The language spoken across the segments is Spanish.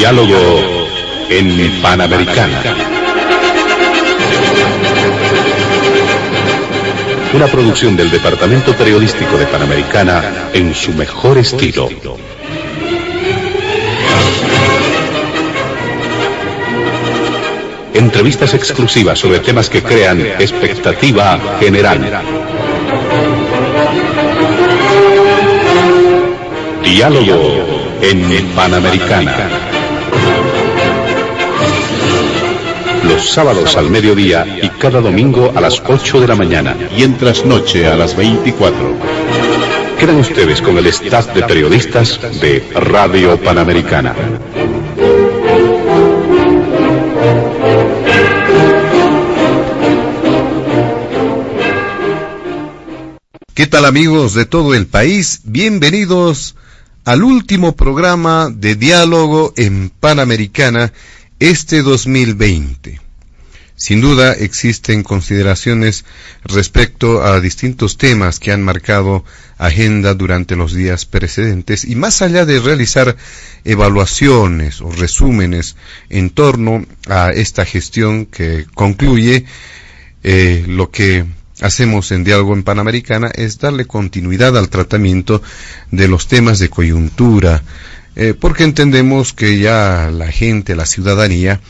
Diálogo en Panamericana. Una producción del Departamento Periodístico de Panamericana en su mejor estilo. Entrevistas exclusivas sobre temas que crean expectativa general. Diálogo en Panamericana. Los sábados al mediodía y cada domingo a las 8 de la mañana. Y en trasnoche a las 24. Quedan ustedes con el staff de periodistas de Radio Panamericana. ¿Qué tal, amigos de todo el país? Bienvenidos al último programa de Diálogo en Panamericana este 2020. Sin duda existen consideraciones respecto a distintos temas que han marcado agenda durante los días precedentes, y más allá de realizar evaluaciones o resúmenes en torno a esta gestión que concluye, lo que hacemos en Diálogo en Panamericana es darle continuidad al tratamiento de los temas de coyuntura, porque entendemos que ya la gente, la ciudadanía,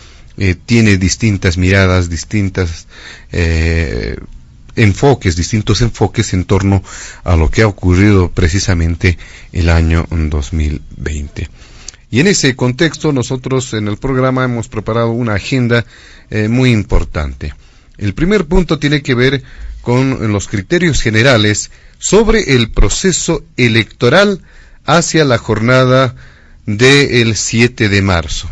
tiene distintas miradas, distintos enfoques en torno a lo que ha ocurrido precisamente el año 2020. Y en ese contexto nosotros en el programa hemos preparado una agenda muy importante. El primer punto tiene que ver con los criterios generales sobre el proceso electoral hacia la jornada del 7 de marzo.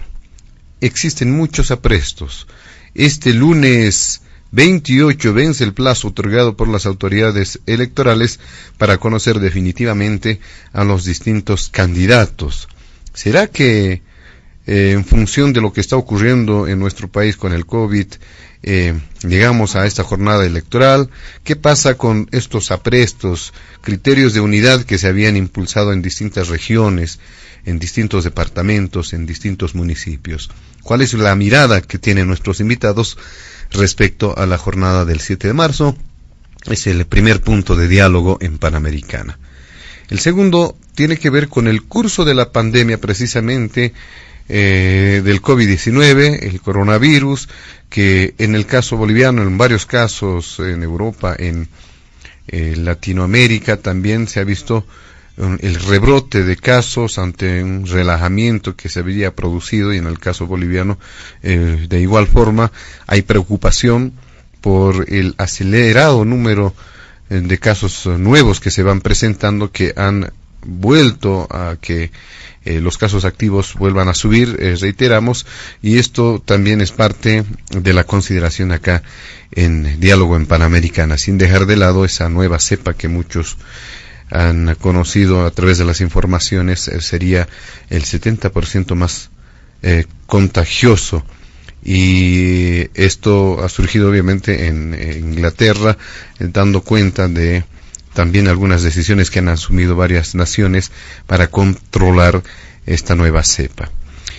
Existen muchos aprestos. Este lunes 28 vence el plazo otorgado por las autoridades electorales para conocer definitivamente a los distintos candidatos. ¿Será que en función de lo que está ocurriendo en nuestro país con el COVID, llegamos a esta jornada electoral? ¿Qué pasa con estos aprestos, criterios de unidad que se habían impulsado en distintas regiones, en distintos departamentos, en distintos municipios? ¿Cuál es la mirada que tienen nuestros invitados respecto a la jornada del 7 de marzo? Es el primer punto de Diálogo en Panamericana. El segundo tiene que ver con el curso de la pandemia, precisamente del COVID-19, el coronavirus, que en el caso boliviano, en varios casos en Europa, en Latinoamérica también se ha visto el rebrote de casos ante un relajamiento que se había producido, y en el caso boliviano de igual forma hay preocupación por el acelerado número de casos nuevos que se van presentando, que han vuelto a que los casos activos vuelvan a subir, reiteramos, y esto también es parte de la consideración acá en Diálogo en Panamericana, sin dejar de lado esa nueva cepa que muchos han conocido a través de las informaciones, sería el 70% más contagioso, y esto ha surgido obviamente en Inglaterra, dando cuenta de también algunas decisiones que han asumido varias naciones para controlar esta nueva cepa.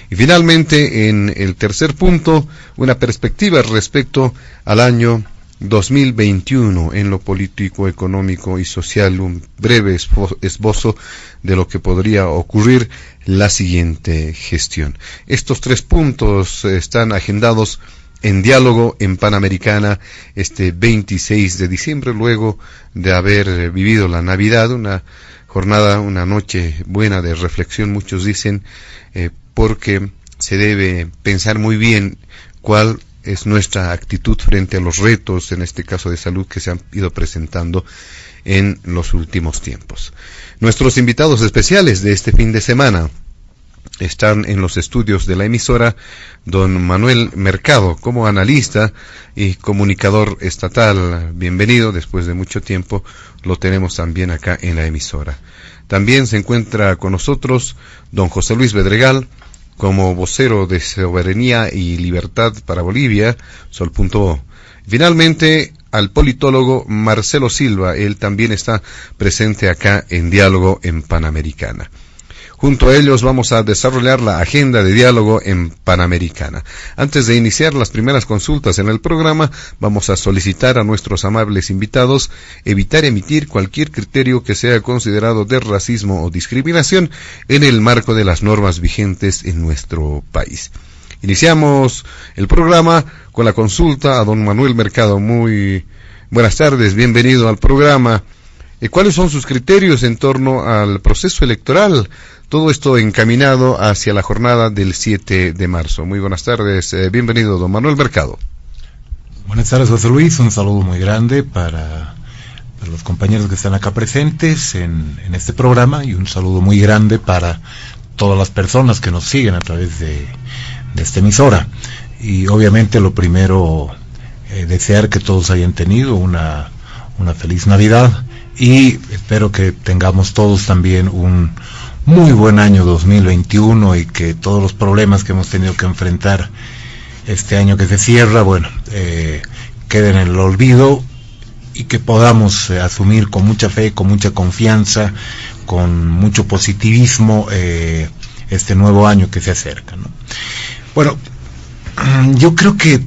Y finalmente, en el tercer punto, una perspectiva respecto al año 2021 en lo político, económico y social, un breve esbozo de lo que podría ocurrir la siguiente gestión. Estos tres puntos están agendados en Diálogo en Panamericana este 26 de diciembre, luego de haber vivido la Navidad, una jornada, una noche buena de reflexión, muchos dicen, porque se debe pensar muy bien cuál es nuestra actitud frente a los retos, en este caso de salud, que se han ido presentando en los últimos tiempos. Nuestros invitados especiales de este fin de semana están en los estudios de la emisora don Manuel Mercado, como analista y comunicador estatal. Bienvenido, después de mucho tiempo lo tenemos también acá en la emisora. También se encuentra con nosotros don José Luis Bedregal, como vocero de Soberanía y Libertad para Bolivia, Sol.o. Finalmente, al politólogo Marcelo Silva, él también está presente acá en Diálogo en Panamericana. Junto a ellos vamos a desarrollar la agenda de diálogo en Panamericana. Antes de iniciar las primeras consultas en el programa, vamos a solicitar a nuestros amables invitados evitar emitir cualquier criterio que sea considerado de racismo o discriminación en el marco de las normas vigentes en nuestro país. Iniciamos el programa con la consulta a don Manuel Mercado. Muy buenas tardes, bienvenido al programa. ¿Cuáles son sus criterios en torno al proceso electoral? Todo esto encaminado hacia la jornada del 7 de marzo. Muy buenas tardes, bienvenido don Manuel Mercado. Buenas tardes, José Luis, un saludo muy grande para los compañeros que están acá presentes en este programa y un saludo muy grande para todas las personas que nos siguen a través de esta emisora. Y obviamente lo primero, desear que todos hayan tenido una feliz Navidad y espero que tengamos todos también un muy buen año 2021 y que todos los problemas que hemos tenido que enfrentar este año que se cierra, queden en el olvido y que podamos asumir con mucha fe, con mucha confianza, con mucho positivismo este nuevo año que se acerca, ¿no? Bueno, yo creo que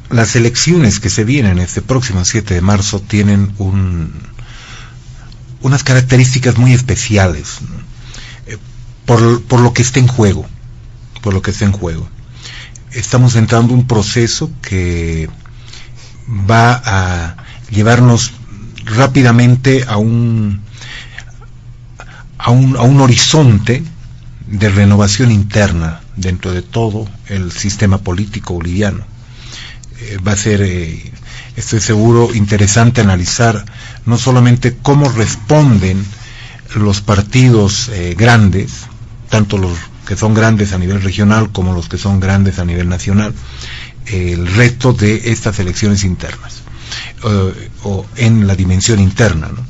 las elecciones que se vienen este próximo 7 de marzo tienen unas características muy especiales, ¿no? Por lo que está en juego, Estamos entrando en un proceso que va a llevarnos rápidamente a un horizonte de renovación interna dentro de todo el sistema político boliviano. Va a ser, estoy seguro, interesante analizar no solamente cómo responden los partidos grandes, tanto los que son grandes a nivel regional como los que son grandes a nivel nacional, el reto de estas elecciones internas, o en la dimensión interna, ¿no?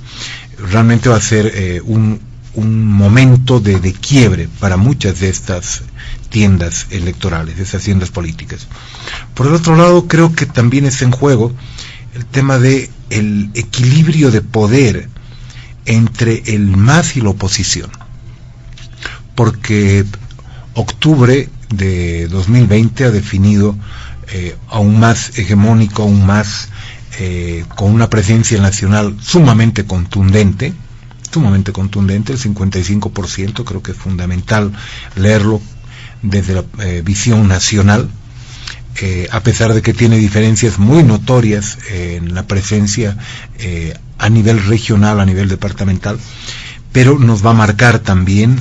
Realmente va a ser un momento de quiebre para muchas de estas tiendas electorales, de estas tiendas políticas. Por el otro lado, creo que también está en juego el tema de el equilibrio de poder entre el MAS y la oposición, porque octubre de 2020 ha definido a un MAS hegemónico, a un MAS con una presencia nacional sumamente contundente, el 55%, creo que es fundamental leerlo desde la visión nacional, a pesar de que tiene diferencias muy notorias en la presencia a nivel regional, a nivel departamental, pero nos va a marcar también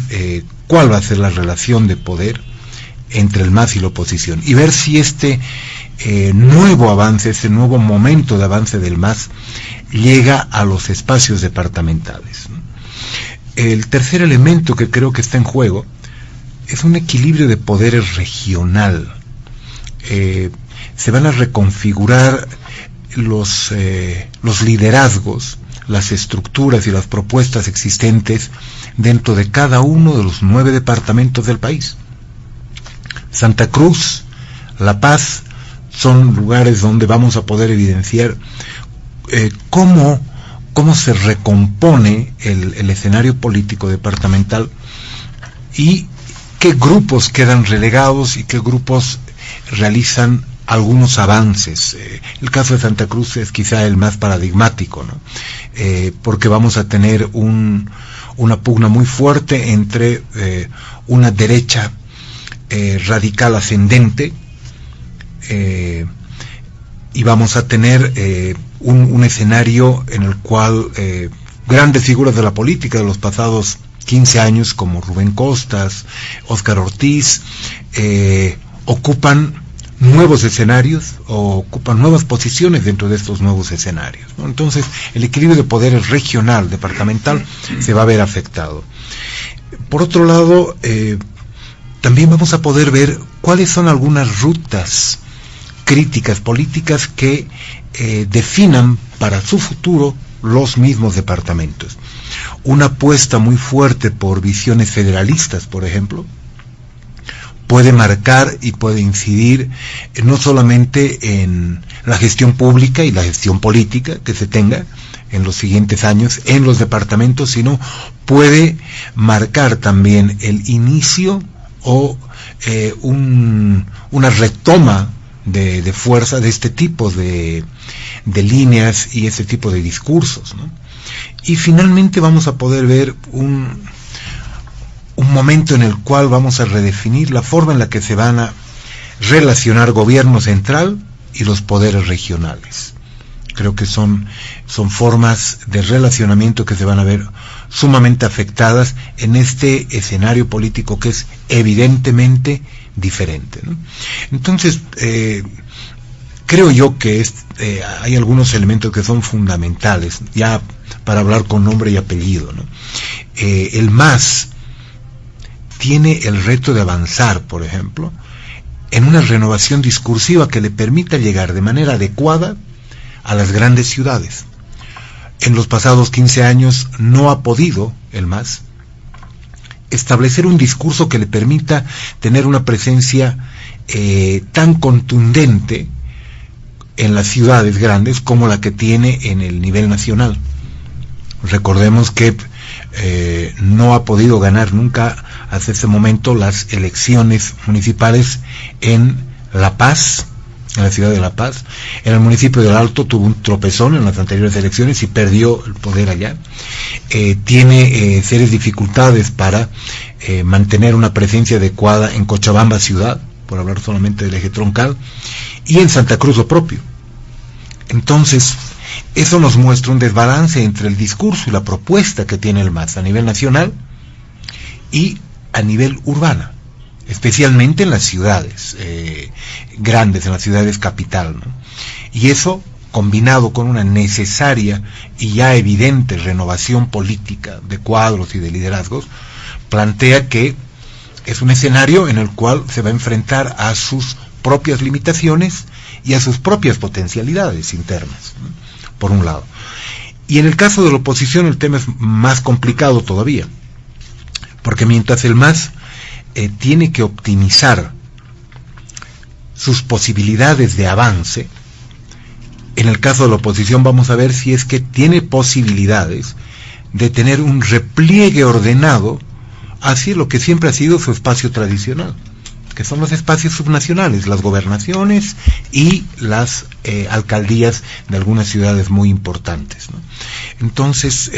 cuál va a ser la relación de poder entre el MAS y la oposición, y ver si este nuevo avance, este nuevo momento de avance del MAS llega a los espacios departamentales. El tercer elemento que creo que está en juego es un equilibrio de poderes regional. Se van a reconfigurar los liderazgos, las estructuras y las propuestas existentes dentro de cada uno de los 9 departamentos del país. Santa Cruz, La Paz, son lugares donde vamos a poder evidenciar cómo se recompone el escenario político departamental y qué grupos quedan relegados y qué grupos realizan algunos avances. El caso de Santa Cruz es quizá el más paradigmático, ¿no? Porque vamos a tener una pugna muy fuerte entre una derecha radical ascendente, y vamos a tener un escenario en el cual grandes figuras de la política de los pasados 15 años como Rubén Costas, Óscar Ortiz, ocupan nuevos escenarios o ocupan nuevas posiciones dentro de estos nuevos escenarios, ¿no? Entonces el equilibrio de poderes regional, departamental, se va a ver afectado. Por otro lado, también vamos a poder ver cuáles son algunas rutas críticas políticas que definan para su futuro los mismos departamentos. Una apuesta muy fuerte por visiones federalistas, por ejemplo, puede marcar y puede incidir no solamente en la gestión pública y la gestión política que se tenga en los siguientes años en los departamentos, sino puede marcar también el inicio o una retoma de fuerza de este tipo de líneas y este tipo de discursos, ¿no? Y finalmente vamos a poder ver un momento en el cual vamos a redefinir la forma en la que se van a relacionar gobierno central y los poderes regionales. Creo que son formas de relacionamiento que se van a ver sumamente afectadas en este escenario político que es evidentemente diferente, ¿no? Entonces, creo yo que hay algunos elementos que son fundamentales, ya para hablar con nombre y apellido, ¿no? El MAS tiene el reto de avanzar, por ejemplo, en una renovación discursiva que le permita llegar de manera adecuada a las grandes ciudades. En los pasados 15 años no ha podido el MAS establecer un discurso que le permita tener una presencia tan contundente en las ciudades grandes como la que tiene en el nivel nacional. Recordemos que no ha podido ganar nunca hasta ese momento las elecciones municipales en La Paz, en la ciudad de La Paz. En el municipio del Alto tuvo un tropezón en las anteriores elecciones y perdió el poder allá. Tiene serias dificultades para mantener una presencia adecuada en Cochabamba ciudad, por hablar solamente del eje troncal, y en Santa Cruz lo propio. Entonces, eso nos muestra un desbalance entre el discurso y la propuesta que tiene el MAS a nivel nacional y a nivel urbana, especialmente en las ciudades grandes, en las ciudades capital, ¿no? Y eso, combinado con una necesaria y ya evidente renovación política de cuadros y de liderazgos, plantea que es un escenario en el cual se va a enfrentar a sus propias limitaciones y a sus propias potencialidades internas, ¿no? Por un lado. Y en el caso de la oposición el tema es más complicado todavía, porque mientras el MAS tiene que optimizar sus posibilidades de avance, en el caso de la oposición vamos a ver si es que tiene posibilidades de tener un repliegue ordenado hacia lo que siempre ha sido su espacio tradicional, que son los espacios subnacionales, las gobernaciones y las alcaldías de algunas ciudades muy importantes, ¿no? Entonces,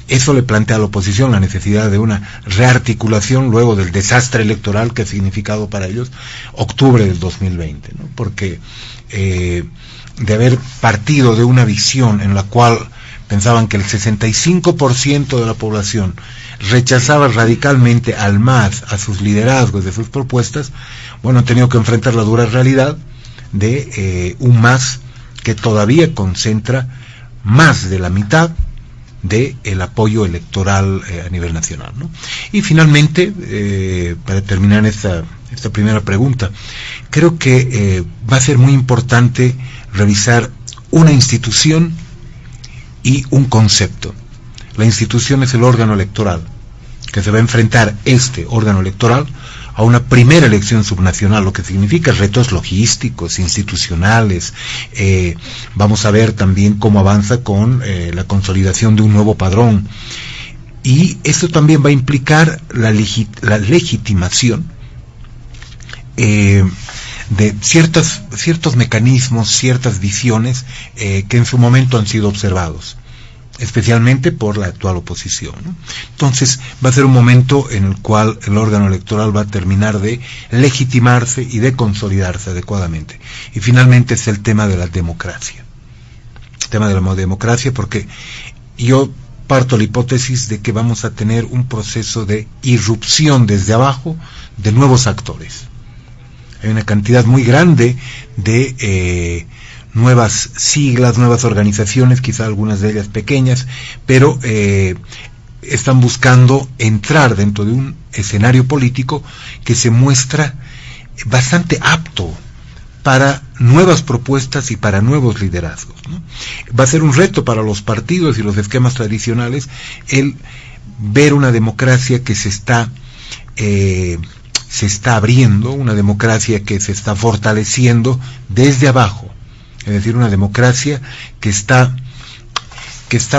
eso le plantea a la oposición la necesidad de una rearticulación luego del desastre electoral que ha significado para ellos octubre del 2020, ¿no? Porque de haber partido de una visión en la cual pensaban que el 65% de la población rechazaba radicalmente al MAS, a sus liderazgos, de sus propuestas, bueno, han tenido que enfrentar la dura realidad de un MAS que todavía concentra más de la mitad del apoyo electoral a nivel nacional, ¿no? Y finalmente, para terminar esta primera pregunta, creo que va a ser muy importante revisar una institución y un concepto. La institución es el órgano electoral, que se va a enfrentar este órgano electoral a una primera elección subnacional, lo que significa retos logísticos, institucionales. Vamos a ver también cómo avanza con la consolidación de un nuevo padrón. Y esto también va a implicar la legitimación de ciertos mecanismos, ciertas visiones que en su momento han sido observados, especialmente por la actual oposición, ¿no? Entonces va a ser un momento en el cual el órgano electoral va a terminar de legitimarse y de consolidarse adecuadamente. Y finalmente es el tema de la democracia. El tema de la democracia, porque yo parto la hipótesis de que vamos a tener un proceso de irrupción desde abajo de nuevos actores. Hay una cantidad muy grande de nuevas siglas, nuevas organizaciones, quizá algunas de ellas pequeñas, pero están buscando entrar dentro de un escenario político que se muestra bastante apto para nuevas propuestas y para nuevos liderazgos, ¿no? Va a ser un reto para los partidos y los esquemas tradicionales el ver una democracia que se está abriendo, una democracia que se está fortaleciendo desde abajo. Es decir, una democracia que está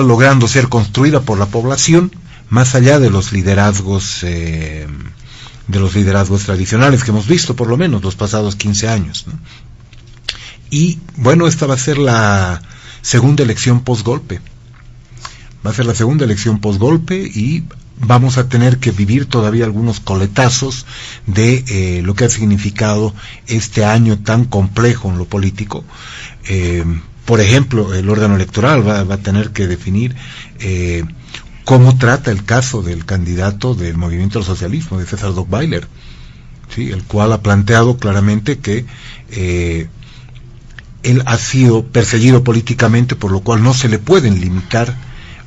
logrando ser construida por la población más allá de los liderazgos tradicionales que hemos visto, por lo menos los pasados 15 años, ¿no? Y bueno, esta va a ser la segunda elección post-golpe. Va a ser la segunda elección post-golpe y vamos a tener que vivir todavía algunos coletazos de lo que ha significado este año tan complejo en lo político. Por ejemplo, el órgano electoral va a tener que definir cómo trata el caso del candidato del Movimiento al Socialismo, de César Dockweiler, ¿sí? El cual ha planteado claramente que él ha sido perseguido políticamente, por lo cual no se le pueden limitar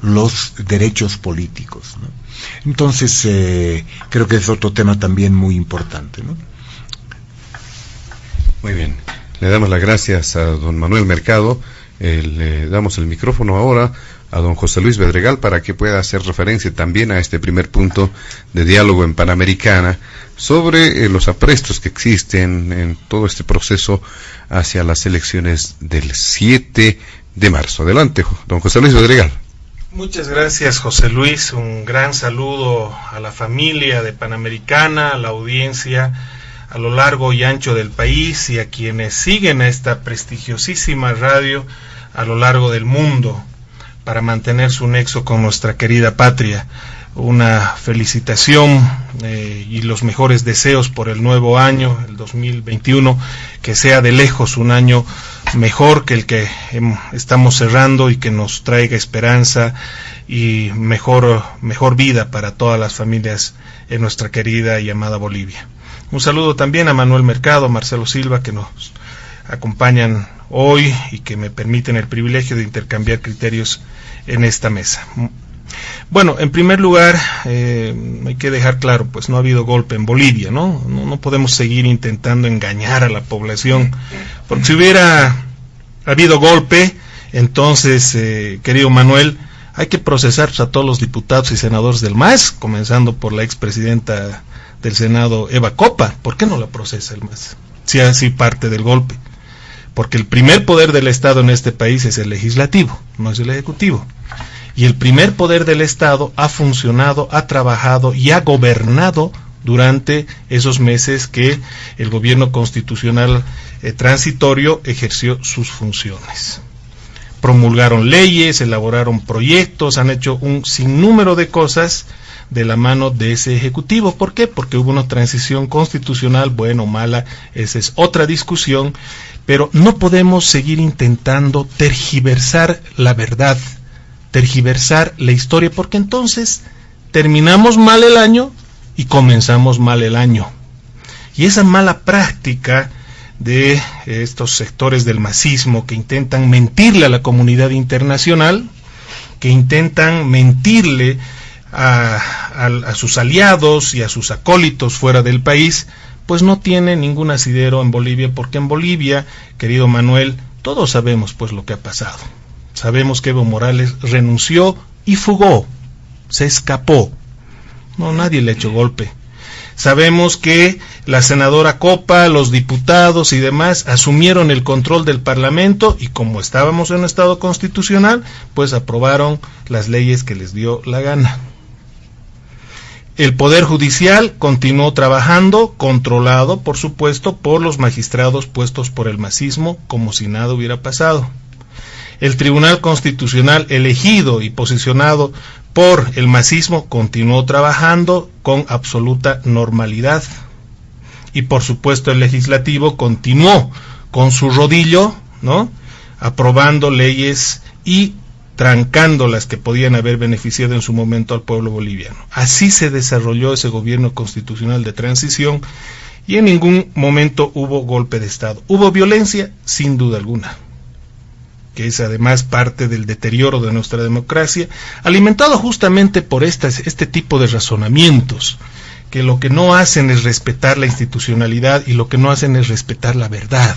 los derechos políticos, ¿no? Entonces, creo que es otro tema también muy importante, ¿no? Muy bien. Le damos las gracias a don Manuel Mercado. Le damos el micrófono ahora a don José Luis Bedregal para que pueda hacer referencia también a este primer punto de diálogo en Panamericana sobre los aprestos que existen en todo este proceso hacia las elecciones del 7 de marzo. Adelante, don José Luis Bedregal. Muchas gracias, José Luis. Un gran saludo a la familia de Panamericana, a la audiencia a lo largo y ancho del país y a quienes siguen a esta prestigiosísima radio a lo largo del mundo para mantener su nexo con nuestra querida patria. Una felicitación y los mejores deseos por el nuevo año, el 2021, que sea de lejos un año mejor que el que estamos cerrando y que nos traiga esperanza y mejor vida para todas las familias en nuestra querida y amada Bolivia. Un saludo también a Manuel Mercado, a Marcelo Silva, que nos acompañan hoy y que me permiten el privilegio de intercambiar criterios en esta mesa. Bueno, en primer lugar, hay que dejar claro, pues no ha habido golpe en Bolivia, ¿no? No podemos seguir intentando engañar a la población, porque si hubiera habido golpe, entonces, querido Manuel, hay que procesar a todos los diputados y senadores del MAS, comenzando por la expresidenta del Senado, Eva Copa. ¿Por qué no la procesa el MAS? Si así parte del golpe. Porque el primer poder del Estado en este país es el legislativo, no es el ejecutivo. Y el primer poder del Estado ha funcionado, ha trabajado y ha gobernado durante esos meses que el gobierno constitucional transitorio ejerció sus funciones. Promulgaron leyes, elaboraron proyectos, han hecho un sinnúmero de cosas de la mano de ese ejecutivo. ¿Por qué? Porque hubo una transición constitucional, buena o mala, esa es otra discusión, pero no podemos seguir intentando tergiversar la verdad, tergiversar la historia, porque entonces terminamos mal el año y comenzamos mal el año. Y esa mala práctica de estos sectores del masismo que intentan mentirle a la comunidad internacional, que intentan mentirle a sus aliados y a sus acólitos fuera del país, pues no tiene ningún asidero en Bolivia, porque en Bolivia, querido Manuel, todos sabemos pues lo que ha pasado. Sabemos que Evo Morales renunció y fugó, se escapó. No, nadie le ha hecho golpe. Sabemos que la senadora Copa, los diputados y demás asumieron el control del Parlamento y como estábamos en un estado constitucional, pues aprobaron las leyes que les dio la gana. El Poder Judicial continuó trabajando, controlado, por supuesto, por los magistrados puestos por el masismo, como si nada hubiera pasado. El Tribunal Constitucional, elegido y posicionado por el masismo, continuó trabajando con absoluta normalidad. Y por supuesto el Legislativo continuó con su rodillo, ¿no?, aprobando leyes y trancando las que podían haber beneficiado en su momento al pueblo boliviano. Así se desarrolló ese gobierno constitucional de transición y en ningún momento hubo golpe de Estado. ¿Hubo violencia? Sin duda alguna, que es además parte del deterioro de nuestra democracia, alimentado justamente por este tipo de razonamientos, que lo que no hacen es respetar la institucionalidad y lo que no hacen es respetar la verdad,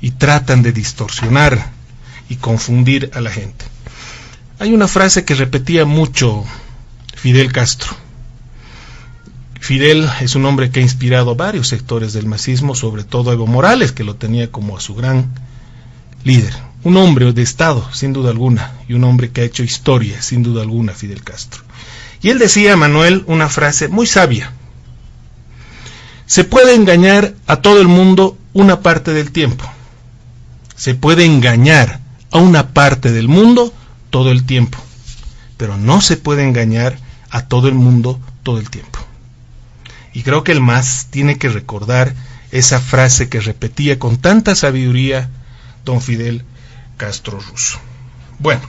y tratan de distorsionar y confundir a la gente. Hay una frase que repetía mucho Fidel Castro. Fidel es un hombre que ha inspirado a varios sectores del masismo, sobre todo a Evo Morales, que lo tenía como a su gran líder. Un hombre de Estado, sin duda alguna, y un hombre que ha hecho historia, sin duda alguna, Fidel Castro. Y él decía, Manuel, una frase muy sabia: se puede engañar a todo el mundo una parte del tiempo. Se puede engañar a una parte del mundo todo el tiempo, pero no se puede engañar a todo el mundo todo el tiempo. Y creo que el MAS tiene que recordar esa frase que repetía con tanta sabiduría don Fidel Castro Russo. Bueno,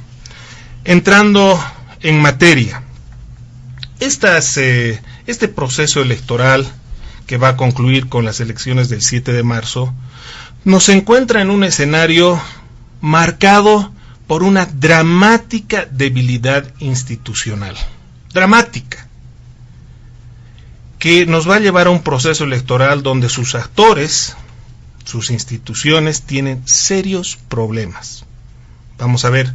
entrando en materia, este proceso electoral que va a concluir con las elecciones del 7 de marzo, nos encuentra en un escenario marcado por una dramática debilidad institucional. Dramática. Que nos va a llevar a un proceso electoral donde sus actores, sus instituciones, tienen serios problemas. Vamos a ver.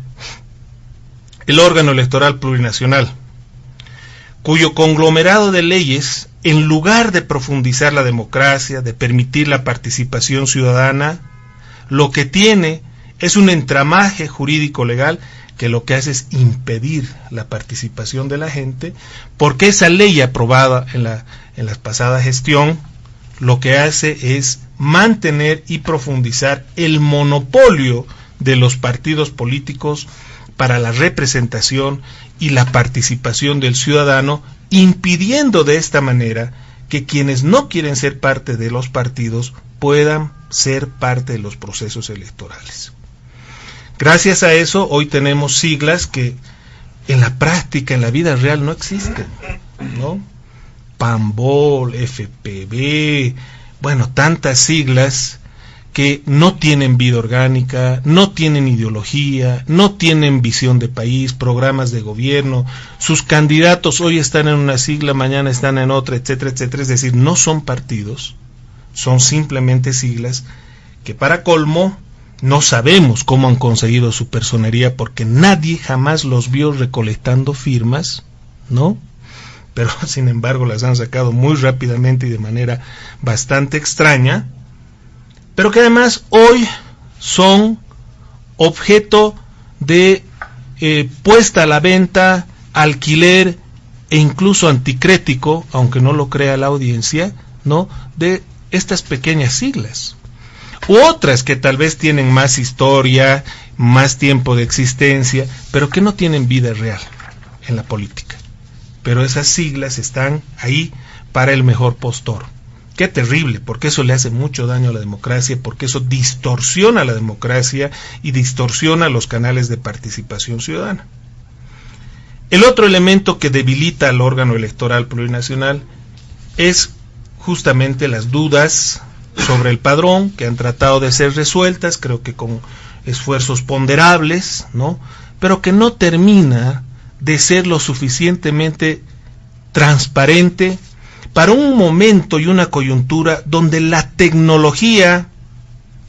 El órgano electoral plurinacional, cuyo conglomerado de leyes, en lugar de profundizar la democracia, de permitir la participación ciudadana, lo que tiene es un entramaje jurídico legal que lo que hace es impedir la participación de la gente, porque esa ley aprobada en la pasada gestión lo que hace es mantener y profundizar el monopolio de los partidos políticos para la representación y la participación del ciudadano, impidiendo de esta manera que quienes no quieren ser parte de los partidos puedan ser parte de los procesos electorales. Gracias a eso, hoy tenemos siglas que en la práctica, en la vida real, no existen, ¿no? PAMBOL, FPB, bueno, tantas siglas que no tienen vida orgánica, no tienen ideología, no tienen visión de país, programas de gobierno, sus candidatos hoy están en una sigla, mañana están en otra, etcétera, etcétera, es decir, no son partidos, son simplemente siglas que, para colmo, no sabemos cómo han conseguido su personería porque nadie jamás los vio recolectando firmas, ¿no? Pero sin embargo las han sacado muy rápidamente y de manera bastante extraña, pero que además hoy son objeto de puesta a la venta, alquiler e incluso anticrético, aunque no lo crea la audiencia, ¿no?, de estas pequeñas siglas. U otras que tal vez tienen más historia, más tiempo de existencia, pero que no tienen vida real en la política. Pero esas siglas están ahí para el mejor postor. Qué terrible, porque eso le hace mucho daño a la democracia, porque eso distorsiona la democracia y distorsiona los canales de participación ciudadana. El otro elemento que debilita al órgano electoral plurinacional es justamente las dudas sobre el padrón, que han tratado de ser resueltas, creo que con esfuerzos ponderables, ¿no?, pero que no termina de ser lo suficientemente transparente para un momento y una coyuntura donde la tecnología,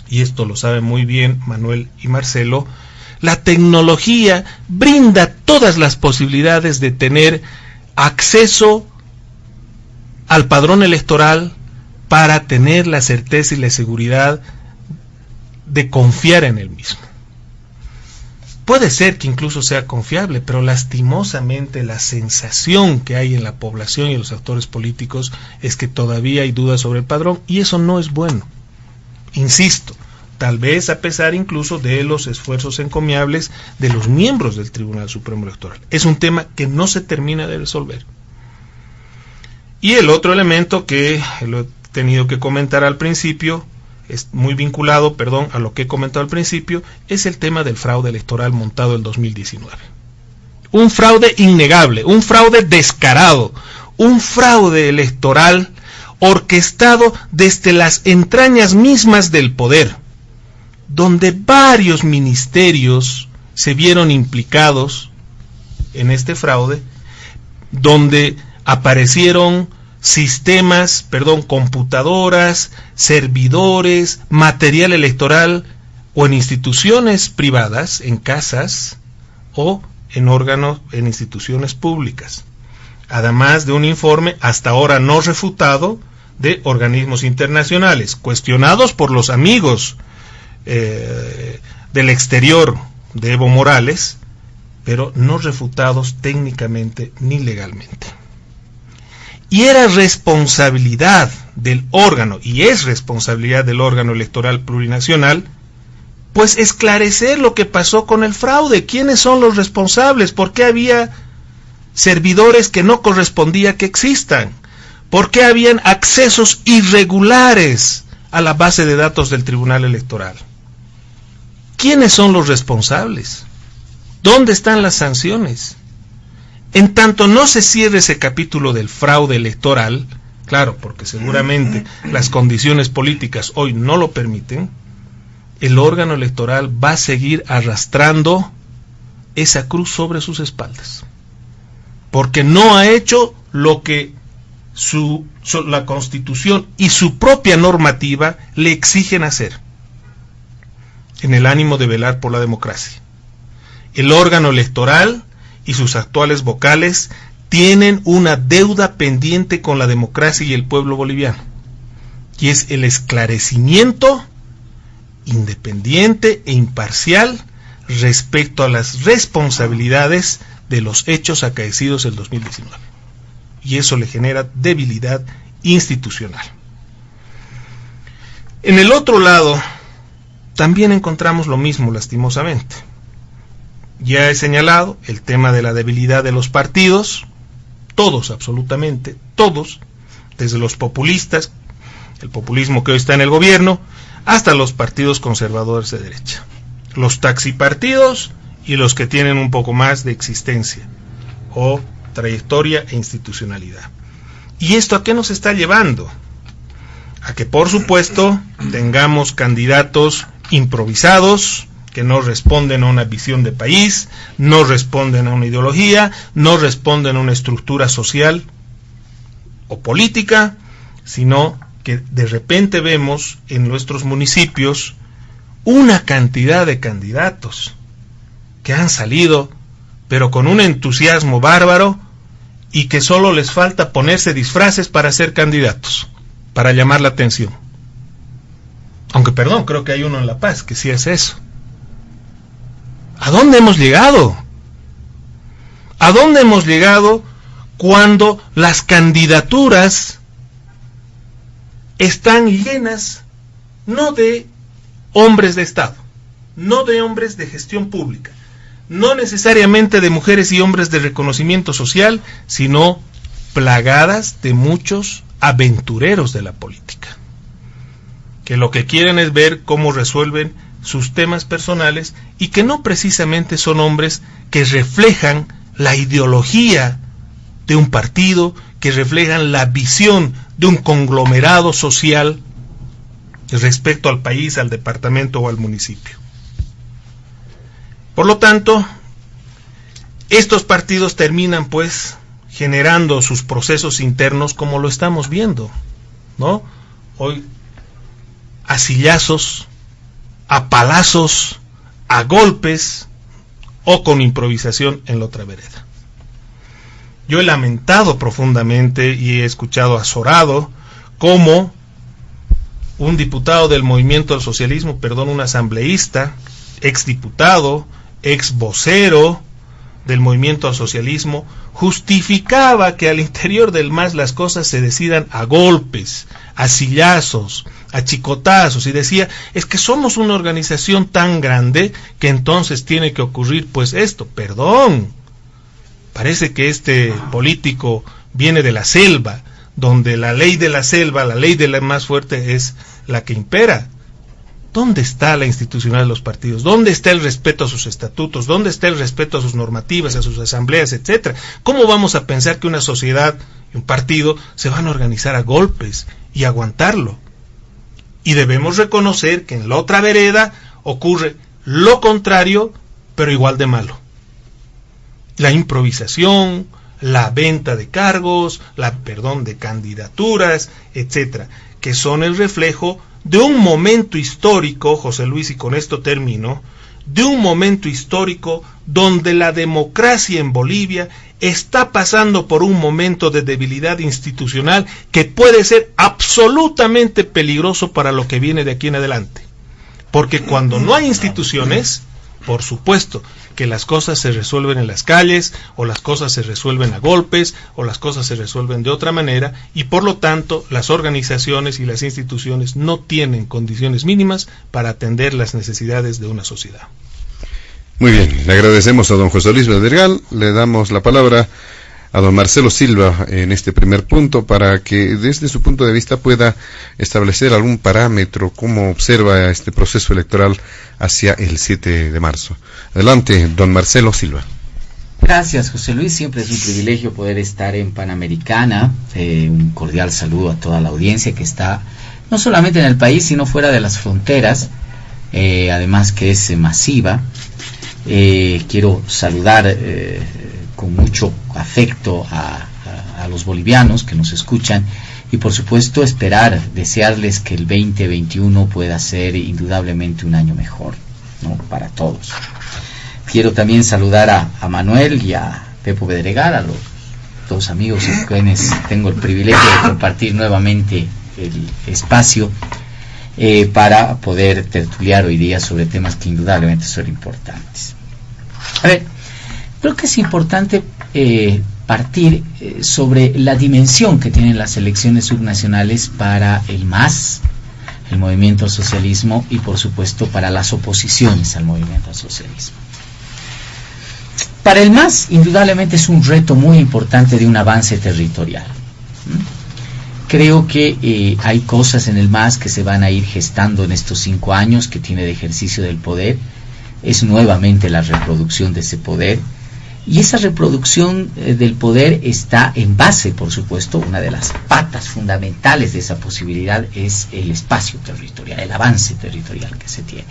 y esto lo saben muy bien Manuel y Marcelo, la tecnología brinda todas las posibilidades de tener acceso al padrón electoral para tener la certeza y la seguridad de confiar en el mismo. Puede ser que incluso sea confiable, pero lastimosamente la sensación que hay en la población y en los actores políticos es que todavía hay dudas sobre el padrón, y eso no es bueno. Insisto, tal vez a pesar incluso de los esfuerzos encomiables de los miembros del Tribunal Supremo Electoral. Es un tema que no se termina de resolver. Y el otro elemento que lo he tenido que comentar al principio, es muy vinculado, a lo que he comentado al principio, es el tema del fraude electoral montado en 2019. Un fraude innegable, un fraude descarado, un fraude electoral orquestado desde las entrañas mismas del poder, donde varios ministerios se vieron implicados en este fraude, donde aparecieron sistemas, computadoras, servidores, material electoral, o en instituciones privadas, en casas, o en órganos, en instituciones públicas. Además de un informe hasta ahora no refutado de organismos internacionales, cuestionados por los amigos del exterior de Evo Morales, pero no refutados técnicamente ni legalmente. Y era responsabilidad del órgano, y es responsabilidad del órgano electoral plurinacional, pues esclarecer lo que pasó con el fraude. ¿Quiénes son los responsables? ¿Por qué había servidores que no correspondía que existan? ¿Por qué habían accesos irregulares a la base de datos del Tribunal Electoral? ¿Quiénes son los responsables? ¿Dónde están las sanciones? En tanto no se cierre ese capítulo del fraude electoral, claro, porque seguramente las condiciones políticas hoy no lo permiten, el órgano electoral va a seguir arrastrando esa cruz sobre sus espaldas, porque no ha hecho lo que la Constitución y su propia normativa le exigen hacer, en el ánimo de velar por la democracia. El órgano electoral y sus actuales vocales tienen una deuda pendiente con la democracia y el pueblo boliviano, y es el esclarecimiento independiente e imparcial respecto a las responsabilidades de los hechos acaecidos en 2019. Y eso le genera debilidad institucional. En el otro lado, también encontramos lo mismo, lastimosamente. Ya he señalado el tema de la debilidad de los partidos, todos, absolutamente todos, desde los populistas, el populismo que hoy está en el gobierno, hasta los partidos conservadores de derecha, los taxipartidos y los que tienen un poco más de existencia o trayectoria e institucionalidad. ¿Y esto a qué nos está llevando? A que, por supuesto, tengamos candidatos improvisados, que no responden a una visión de país, no responden a una ideología, no responden a una estructura social o política, sino que de repente vemos en nuestros municipios una cantidad de candidatos que han salido, pero con un entusiasmo bárbaro, y que solo les falta ponerse disfraces para ser candidatos, para llamar la atención. Aunque, perdón, creo que hay uno en La Paz que sí hace eso. ¿A dónde hemos llegado? ¿A dónde hemos llegado cuando las candidaturas están llenas no de hombres de Estado, no de hombres de gestión pública, no necesariamente de mujeres y hombres de reconocimiento social, sino plagadas de muchos aventureros de la política, que lo que quieren es ver cómo resuelven sus temas personales y que no precisamente son hombres que reflejan la ideología de un partido, que reflejan la visión de un conglomerado social respecto al país, al departamento o al municipio. Por lo tanto, estos partidos terminan pues generando sus procesos internos como lo estamos viendo, ¿no? Hoy a sillazos, a palazos, a golpes o con improvisación en la otra vereda. Yo he lamentado profundamente y he escuchado azorado cómo un diputado del Movimiento al Socialismo, un asambleísta, exdiputado, ex vocero del Movimiento al Socialismo, justificaba que al interior del MAS las cosas se decidan a golpes, a sillazos, a chicotazos, y decía, es que somos una organización tan grande que entonces tiene que ocurrir pues esto. Perdón, parece que este político viene de la selva, donde la ley de la selva, la ley de la más fuerte es la que impera. ¿Dónde está la institucionalidad de los partidos? ¿Dónde está el respeto a sus estatutos? ¿Dónde está el respeto a sus normativas, a sus asambleas, etcétera? ¿Cómo vamos a pensar que una sociedad y un partido se van a organizar a golpes y aguantarlo? Y debemos reconocer que en la otra vereda ocurre lo contrario, pero igual de malo. La improvisación, la venta de cargos, de candidaturas, etcétera, que son el reflejo de un momento histórico, José Luis, y con esto termino, de un momento histórico donde la democracia en Bolivia está pasando por un momento de debilidad institucional que puede ser absolutamente peligroso para lo que viene de aquí en adelante. Porque cuando no hay instituciones, Por supuesto que las cosas se resuelven en las calles, o las cosas se resuelven a golpes, o las cosas se resuelven de otra manera, y por lo tanto las organizaciones y las instituciones no tienen condiciones mínimas para atender las necesidades de una sociedad. Muy bien, le agradecemos a don José Luis Bedregal, le damos la palabra a don Marcelo Silva en este primer punto para que desde su punto de vista pueda establecer algún parámetro, cómo observa este proceso electoral hacia el 7 de marzo. Adelante, don Marcelo Silva. Gracias, José Luis, siempre es un privilegio poder estar en Panamericana. Un cordial saludo a toda la audiencia que está no solamente en el país, sino fuera de las fronteras, además que es masiva. Quiero saludar con mucho afecto a los bolivianos que nos escuchan y por supuesto desearles que el 2021 pueda ser indudablemente un año mejor, ¿no?, para todos. Quiero también saludar a Manuel y a Pepo Bedregal, a los dos amigos con quienes tengo el privilegio de compartir nuevamente el espacio para poder tertuliar hoy día sobre temas que indudablemente son importantes. A ver, creo que es importante partir sobre la dimensión que tienen las elecciones subnacionales para el MAS, el movimiento al socialismo, y por supuesto para las oposiciones al movimiento al socialismo. Para el MAS, indudablemente es un reto muy importante de un avance territorial. Creo que hay cosas en el MAS que se van a ir gestando en estos 5 años que tiene de ejercicio del poder. Es nuevamente la reproducción de ese poder, y esa reproducción del poder está en base, por supuesto, una de las patas fundamentales de esa posibilidad es el espacio territorial, el avance territorial que se tiene.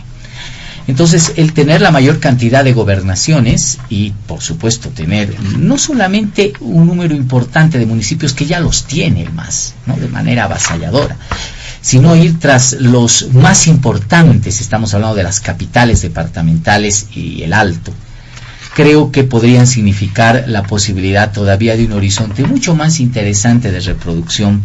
Entonces, el tener la mayor cantidad de gobernaciones y, por supuesto, tener no solamente un número importante de municipios que ya los tiene el MAS, ¿no?, de manera avasalladora, sino ir tras los más importantes, estamos hablando de las capitales departamentales y el Alto. Creo que podrían significar la posibilidad todavía de un horizonte mucho más interesante de reproducción,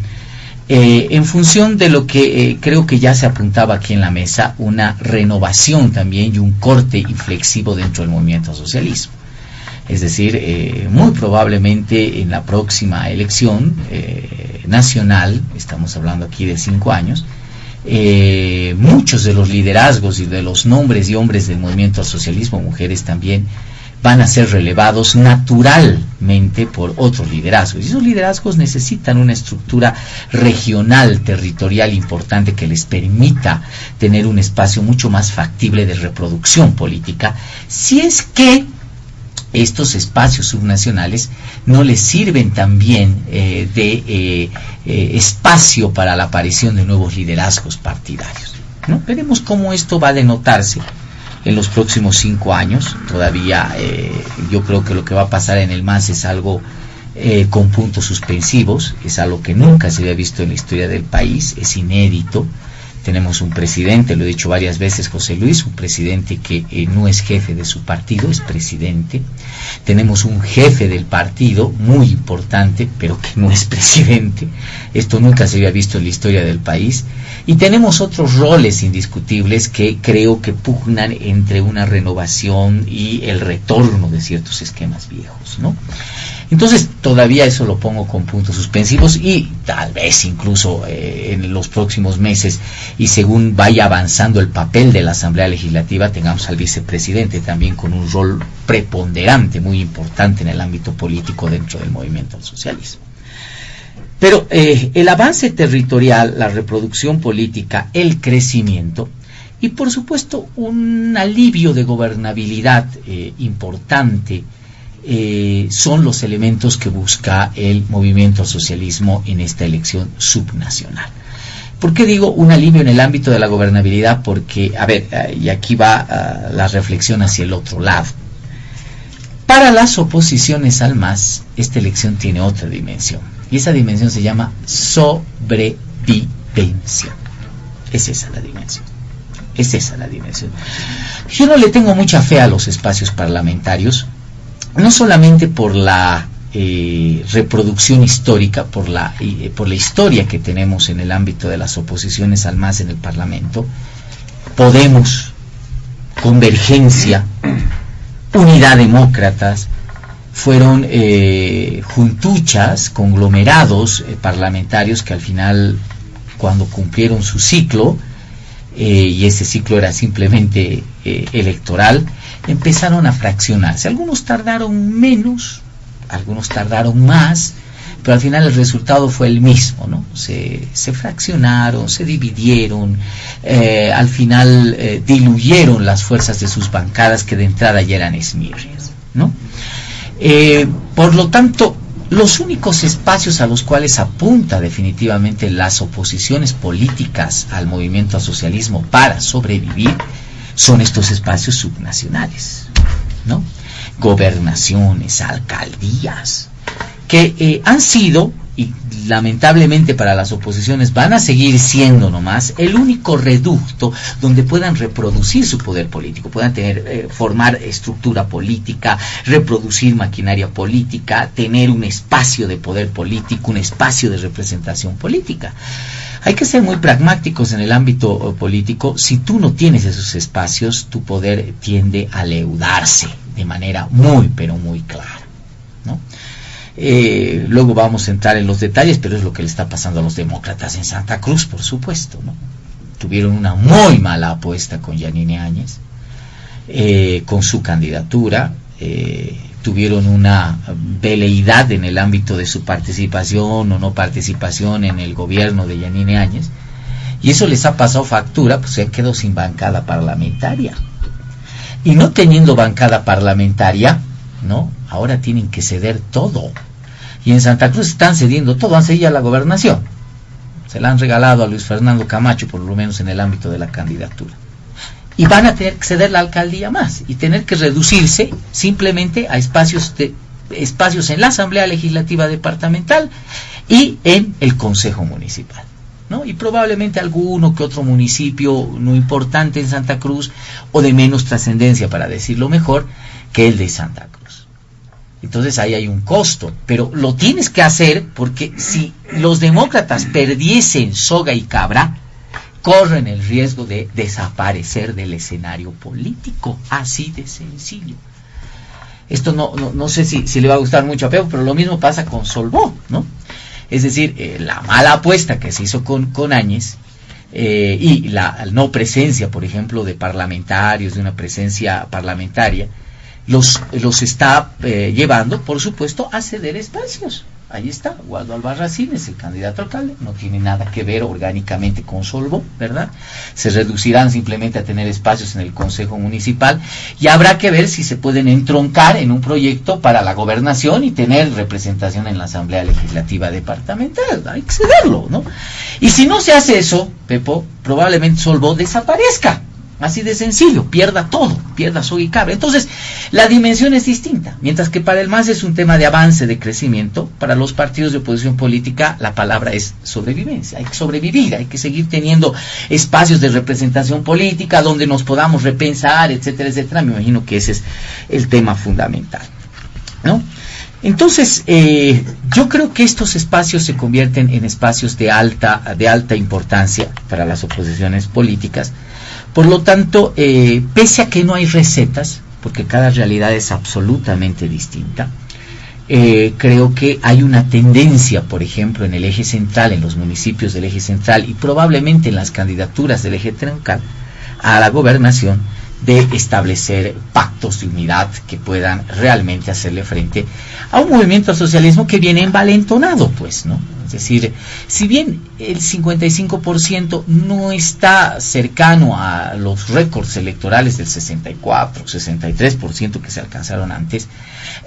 en función de lo que creo que ya se apuntaba aquí en la mesa, una renovación también y un corte inflexivo dentro del movimiento al socialismo. Es decir, muy probablemente en la próxima elección nacional, estamos hablando aquí de 5 años, muchos de los liderazgos y de los nombres y hombres del movimiento al socialismo, mujeres también, van a ser relevados naturalmente por otros liderazgos. Y esos liderazgos necesitan una estructura regional, territorial importante que les permita tener un espacio mucho más factible de reproducción política, si es que estos espacios subnacionales no les sirven también de espacio para la aparición de nuevos liderazgos partidarios, ¿no? Veremos cómo esto va a denotarse en los próximos 5 años. Todavía yo creo que lo que va a pasar en el MAS es algo con puntos suspensivos, es algo que nunca se había visto en la historia del país, es inédito. Tenemos un presidente, lo he dicho varias veces, José Luis, un presidente que no es jefe de su partido, es presidente. Tenemos un jefe del partido muy importante, pero que no es presidente. Esto nunca se había visto en la historia del país. Y tenemos otros roles indiscutibles que creo que pugnan entre una renovación y el retorno de ciertos esquemas viejos, ¿no? Entonces, todavía eso lo pongo con puntos suspensivos, y tal vez incluso en los próximos meses, y según vaya avanzando el papel de la Asamblea Legislativa, tengamos al vicepresidente también con un rol preponderante, muy importante en el ámbito político dentro del movimiento al socialismo. Pero el avance territorial, la reproducción política, el crecimiento y por supuesto un alivio de gobernabilidad importante son los elementos que busca el movimiento al socialismo en esta elección subnacional. ¿Por qué digo un alivio en el ámbito de la gobernabilidad? Porque, a ver, y aquí va la reflexión hacia el otro lado. Para las oposiciones al MAS, esta elección tiene otra dimensión, y esa dimensión se llama sobrevivencia. Es esa la dimensión. Es esa la dimensión. Yo no le tengo mucha fe a los espacios parlamentarios, no solamente por la reproducción histórica, por la historia que tenemos en el ámbito de las oposiciones al MAS en el Parlamento. Podemos, Convergencia, Unidad Demócratas, fueron juntuchas, conglomerados parlamentarios que al final, cuando cumplieron su ciclo, y ese ciclo era simplemente electoral, empezaron a fraccionarse. Algunos tardaron menos, algunos tardaron más, pero al final el resultado fue el mismo, ¿no? Se fraccionaron, se dividieron, al final diluyeron las fuerzas de sus bancadas, que de entrada ya eran esmirrias, ¿no? Por lo tanto, los únicos espacios a los cuales apunta definitivamente las oposiciones políticas al movimiento al socialismo para sobrevivir son estos espacios subnacionales, ¿no? Gobernaciones, alcaldías, que han sido, y lamentablemente para las oposiciones van a seguir siendo nomás, el único reducto donde puedan reproducir su poder político, puedan tener, formar estructura política, reproducir maquinaria política, tener un espacio de poder político, un espacio de representación política. Hay que ser muy pragmáticos en el ámbito político. Si tú no tienes esos espacios, tu poder tiende a leudarse de manera muy, pero muy clara, ¿no? Luego vamos a entrar en los detalles, pero es lo que le está pasando a los demócratas en Santa Cruz, por supuesto, ¿no? Tuvieron una muy mala apuesta con Yanine Áñez, con su candidatura, tuvieron una veleidad en el ámbito de su participación o no participación en el gobierno de Yanine Áñez, y eso les ha pasado factura, pues se han quedado sin bancada parlamentaria, y no teniendo bancada parlamentaria, ¿no? Ahora tienen que ceder todo, y en Santa Cruz están cediendo todo. Han cedido a la gobernación, se la han regalado a Luis Fernando Camacho, por lo menos en el ámbito de la candidatura, y van a tener que ceder la alcaldía más, y tener que reducirse simplemente a espacios en la Asamblea Legislativa Departamental y en el Consejo Municipal, ¿no? Y probablemente alguno que otro municipio no importante en Santa Cruz, o de menos trascendencia, para decirlo mejor, que el de Santa Cruz. Entonces ahí hay un costo, pero lo tienes que hacer, porque si los demócratas perdiesen Soga y Cabra, corren el riesgo de desaparecer del escenario político, así de sencillo. Esto no sé si le va a gustar mucho a Pepo, pero lo mismo pasa con Solvó, ¿no? Es decir, la mala apuesta que se hizo con Áñez, y la no presencia, por ejemplo, de parlamentarios, de una presencia parlamentaria, los está llevando, por supuesto, a ceder espacios. Ahí está, Waldo Albarracín es el candidato a alcalde, no tiene nada que ver orgánicamente con Solvó, ¿verdad? Se reducirán simplemente a tener espacios en el Consejo Municipal, y habrá que ver si se pueden entroncar en un proyecto para la gobernación y tener representación en la Asamblea Legislativa Departamental. Hay que cederlo, ¿no? Y si no se hace eso, Pepo, probablemente Solvó desaparezca. Así de sencillo, pierda todo, pierda Soga y Cabra. Entonces, la dimensión es distinta. Mientras que para el MAS es un tema de avance, de crecimiento, para los partidos de oposición política la palabra es sobrevivencia. Hay que sobrevivir, hay que seguir teniendo espacios de representación política donde nos podamos repensar, etcétera, etcétera. Me imagino que ese es el tema fundamental, ¿no? Entonces, yo creo que estos espacios se convierten en espacios de alta importancia para las oposiciones políticas. Por lo tanto, pese a que no hay recetas, porque cada realidad es absolutamente distinta, creo que hay una tendencia, por ejemplo, en el eje central, en los municipios del eje central, y probablemente en las candidaturas del eje troncal a la gobernación, de establecer pactos de unidad que puedan realmente hacerle frente a un movimiento al socialismo que viene envalentonado, pues, ¿no? Es decir, si bien el 55% no está cercano a los récords electorales del 64, 63% que se alcanzaron antes,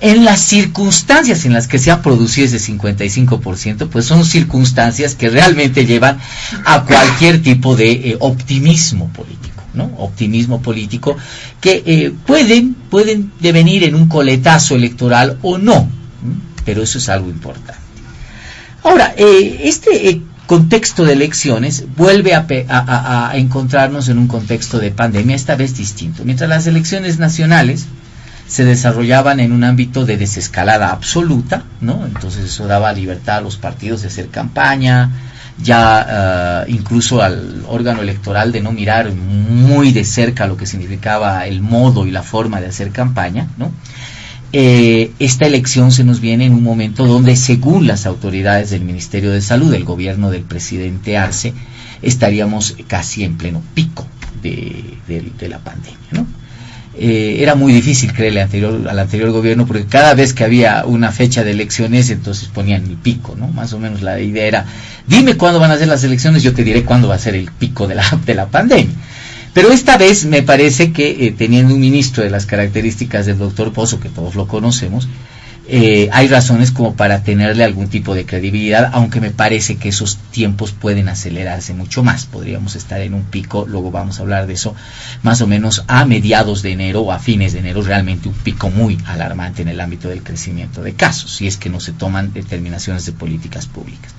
en las circunstancias en las que se ha producido ese 55%, pues son circunstancias que realmente llevan a cualquier tipo de optimismo político, ¿no? Optimismo político que pueden devenir en un coletazo electoral o no, pero eso es algo importante. Ahora, este contexto de elecciones vuelve a encontrarnos en un contexto de pandemia, esta vez distinto. Mientras las elecciones nacionales se desarrollaban en un ámbito de desescalada absoluta, ¿no? Entonces eso daba libertad a los partidos de hacer campaña, ya incluso al órgano electoral de no mirar muy de cerca lo que significaba el modo y la forma de hacer campaña, ¿no? Esta elección se nos viene en un momento donde, según las autoridades del Ministerio de Salud, el gobierno del presidente Arce, estaríamos casi en pleno pico de la pandemia, ¿no? Era muy difícil creerle al anterior gobierno, porque cada vez que había una fecha de elecciones, entonces ponían el pico, ¿no? Más o menos la idea era, dime cuándo van a ser las elecciones, yo te diré cuándo va a ser el pico de la pandemia. Pero esta vez me parece que teniendo un ministro de las características del doctor Pozo, que todos lo conocemos, hay razones como para tenerle algún tipo de credibilidad, aunque me parece que esos tiempos pueden acelerarse mucho más. Podríamos estar en un pico, luego vamos a hablar de eso, más o menos a mediados de enero o a fines de enero, realmente un pico muy alarmante en el ámbito del crecimiento de casos, si es que no se toman determinaciones de políticas públicas.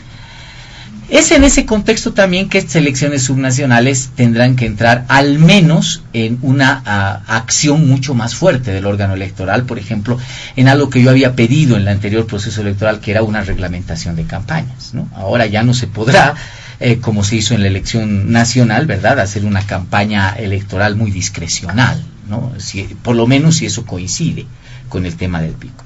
Es en ese contexto también que estas elecciones subnacionales tendrán que entrar al menos en una acción mucho más fuerte del órgano electoral, por ejemplo, en algo que yo había pedido en el anterior proceso electoral, que era una reglamentación de campañas, ¿no? Ahora ya no se podrá, como se hizo en la elección nacional, ¿verdad?, hacer una campaña electoral muy discrecional, ¿no? Por lo menos si eso coincide con el tema del pico.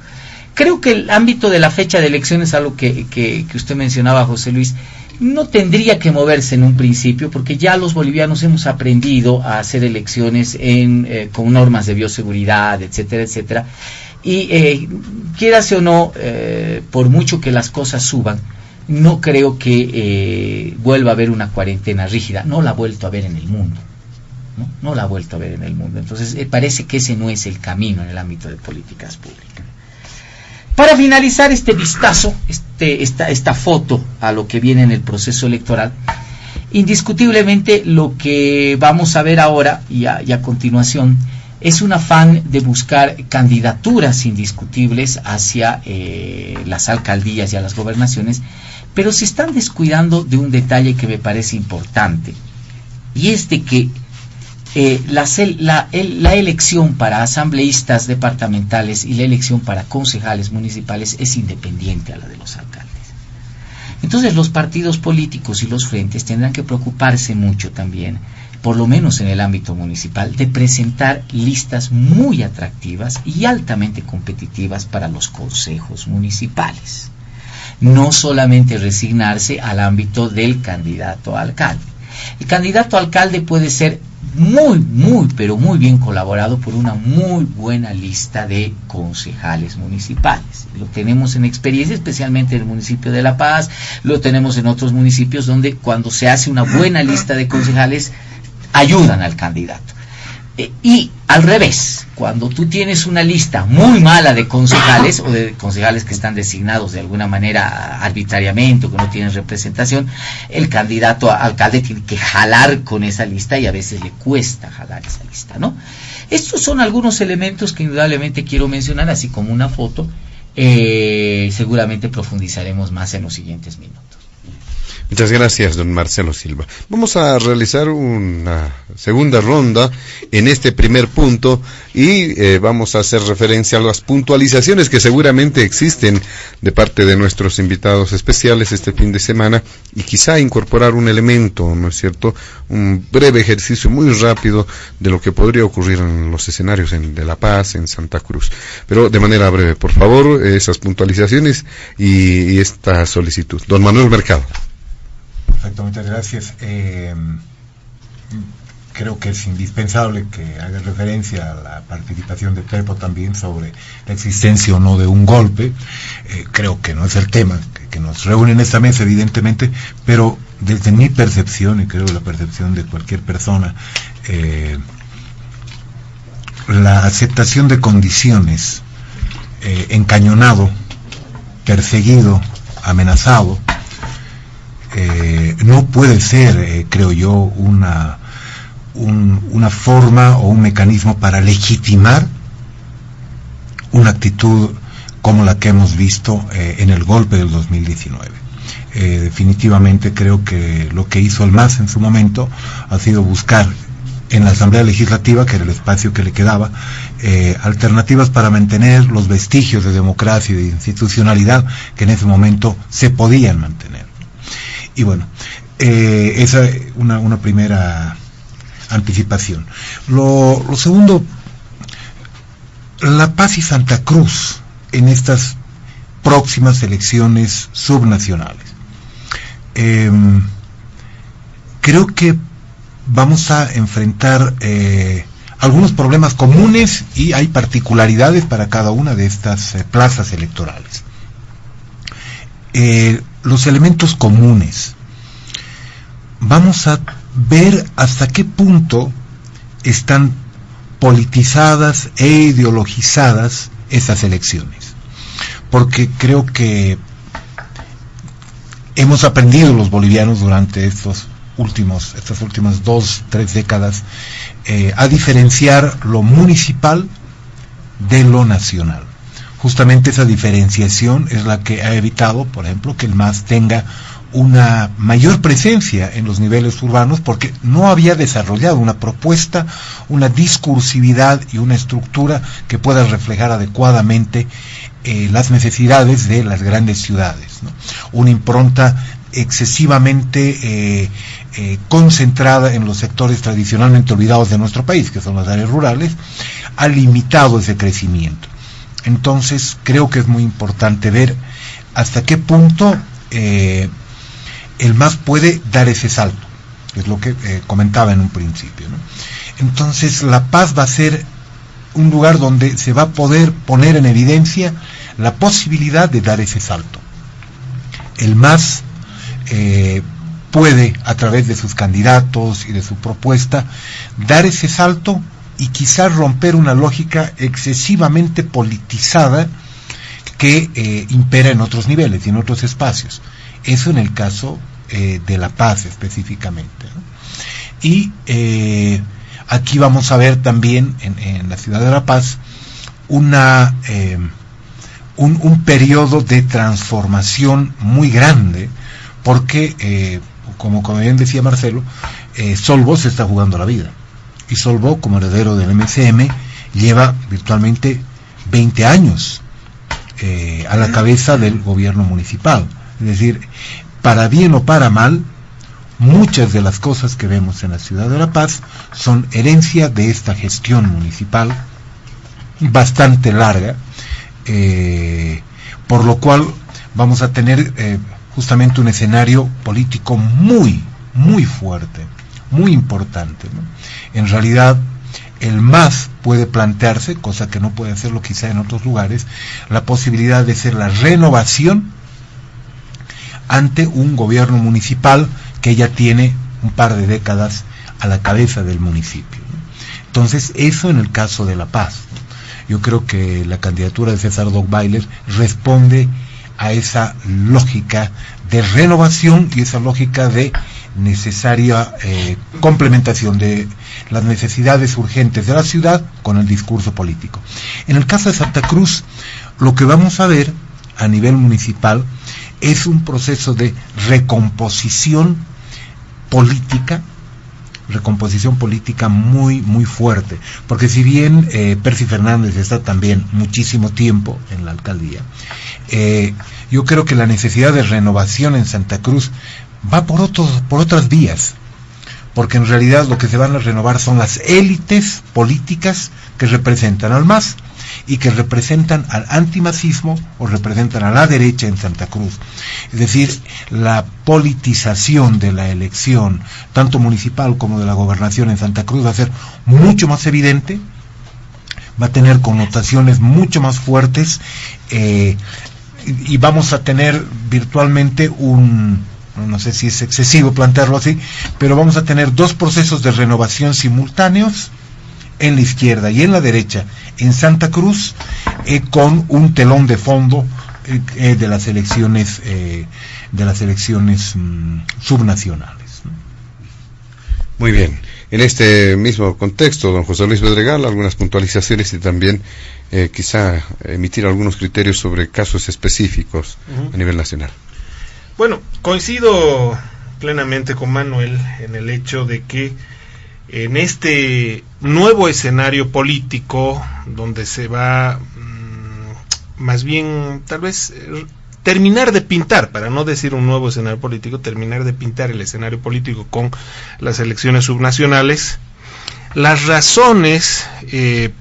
Creo que el ámbito de la fecha de elecciones, algo que usted mencionaba, José Luis, no tendría que moverse en un principio, porque ya los bolivianos hemos aprendido a hacer elecciones con normas de bioseguridad, etcétera, etcétera, y quieras o no, por mucho que las cosas suban, no creo que vuelva a haber una cuarentena rígida. No la ha vuelto a ver en el mundo, no la ha vuelto a ver en el mundo. Entonces parece que ese no es el camino en el ámbito de políticas públicas. Para finalizar este vistazo, esta foto a lo que viene en el proceso electoral, indiscutiblemente lo que vamos a ver ahora y a continuación es un afán de buscar candidaturas indiscutibles hacia las alcaldías y a las gobernaciones, pero se están descuidando de un detalle que me parece importante, y es de que la elección para asambleístas departamentales y la elección para concejales municipales es independiente a la de los alcaldes. Entonces los partidos políticos y los frentes tendrán que preocuparse mucho también, por lo menos en el ámbito municipal, de presentar listas muy atractivas y altamente competitivas para los consejos municipales. No solamente resignarse al ámbito del candidato a alcalde. El candidato a alcalde puede ser pero muy bien colaborado por una muy buena lista de concejales municipales. Lo tenemos en experiencia, especialmente en el municipio de La Paz, lo tenemos en otros municipios donde cuando se hace una buena lista de concejales, ayudan al candidato. Y al revés, cuando tú tienes una lista muy mala de concejales o de concejales que están designados de alguna manera arbitrariamente o que no tienen representación, el candidato a alcalde tiene que jalar con esa lista y a veces le cuesta jalar esa lista, ¿no? Estos son algunos elementos que indudablemente quiero mencionar, así como una foto. Seguramente profundizaremos más en los siguientes minutos. Muchas gracias, don Marcelo Silva. Vamos a realizar una segunda ronda en este primer punto y vamos a hacer referencia a las puntualizaciones que seguramente existen de parte de nuestros invitados especiales este fin de semana y quizá incorporar un elemento, ¿no es cierto?, un breve ejercicio muy rápido de lo que podría ocurrir en los escenarios de La Paz, en Santa Cruz. Pero de manera breve, por favor, esas puntualizaciones y esta solicitud. Don Manuel Mercado. Perfecto, muchas gracias. Creo que es indispensable que haga referencia a la participación de Pepo también sobre la existencia o no de un golpe. Creo que no es el tema que nos reúne en esta mesa, evidentemente, pero desde mi percepción, y creo la percepción de cualquier persona, la aceptación de condiciones, encañonado, perseguido, amenazado, no puede ser, creo yo, una forma o un mecanismo para legitimar una actitud como la que hemos visto en el golpe del 2019. Definitivamente creo que lo que hizo el MAS en su momento ha sido buscar en la Asamblea Legislativa, que era el espacio que le quedaba, alternativas para mantener los vestigios de democracia y de institucionalidad que en ese momento se podían mantener. Y bueno, esa es una primera anticipación. Lo segundo, La Paz y Santa Cruz en estas próximas elecciones subnacionales. Creo que vamos a enfrentar algunos problemas comunes y hay particularidades para cada una de estas plazas electorales. Los elementos comunes. Vamos a ver hasta qué punto están politizadas e ideologizadas esas elecciones. Porque creo que hemos aprendido los bolivianos durante estas últimas 2-3 décadas a diferenciar lo municipal de lo nacional. Justamente esa diferenciación es la que ha evitado, por ejemplo, que el MAS tenga una mayor presencia en los niveles urbanos, porque no había desarrollado una propuesta, una discursividad y una estructura que pueda reflejar adecuadamente las necesidades de las grandes ciudades, ¿no? Una impronta excesivamente concentrada en los sectores tradicionalmente olvidados de nuestro país, que son las áreas rurales, ha limitado ese crecimiento. Entonces creo que es muy importante ver hasta qué punto el MAS puede dar ese salto, es lo que comentaba en un principio, ¿no? Entonces La Paz va a ser un lugar donde se va a poder poner en evidencia la posibilidad de dar ese salto. El MAS puede, a través de sus candidatos y de su propuesta, dar ese salto y quizás romper una lógica excesivamente politizada que impera en otros niveles y en otros espacios. Eso en el caso de La Paz específicamente, ¿no? Y aquí vamos a ver también en la ciudad de La Paz un periodo de transformación muy grande, porque como bien decía Marcelo, Solvo se está jugando la vida, y Solvo, como heredero del MCM, lleva virtualmente 20 años a la cabeza del gobierno municipal. Es decir, para bien o para mal, muchas de las cosas que vemos en la ciudad de La Paz son herencia de esta gestión municipal bastante larga, por lo cual vamos a tener justamente un escenario político muy, muy fuerte, muy importante, ¿no? En realidad, el MAS puede plantearse, cosa que no puede hacerlo quizá en otros lugares, la posibilidad de ser la renovación ante un gobierno municipal que ya tiene un par de décadas a la cabeza del municipio, ¿no? Entonces, eso en el caso de La Paz, ¿no? Yo creo que la candidatura de César Dockweiler responde a esa lógica de renovación y esa lógica de necesaria complementación de las necesidades urgentes de la ciudad con el discurso político. En el caso de Santa Cruz, lo que vamos a ver a nivel municipal es un proceso de recomposición política muy, muy fuerte, porque si bien Percy Fernández está también muchísimo tiempo en la alcaldía, yo creo que la necesidad de renovación en Santa Cruz va por otras vías, porque en realidad lo que se van a renovar son las élites políticas que representan al MAS y que representan al antimasismo o representan a la derecha en Santa Cruz. Es decir, la politización de la elección, tanto municipal como de la gobernación en Santa Cruz, va a ser mucho más evidente, va a tener connotaciones mucho más fuertes, y vamos a tener virtualmente no sé si es excesivo plantearlo así, pero vamos a tener dos procesos de renovación simultáneos en la izquierda y en la derecha en Santa Cruz, con un telón de fondo de las elecciones subnacionales. Muy bien. En este mismo contexto, don José Luis Bedregal, algunas puntualizaciones y también quizá emitir algunos criterios sobre casos específicos a nivel nacional. Bueno, coincido plenamente con Manuel en el hecho de que en este nuevo escenario político, donde se va más bien tal vez terminar de pintar, para no decir un nuevo escenario político, terminar de pintar el escenario político con las elecciones subnacionales. Las razones que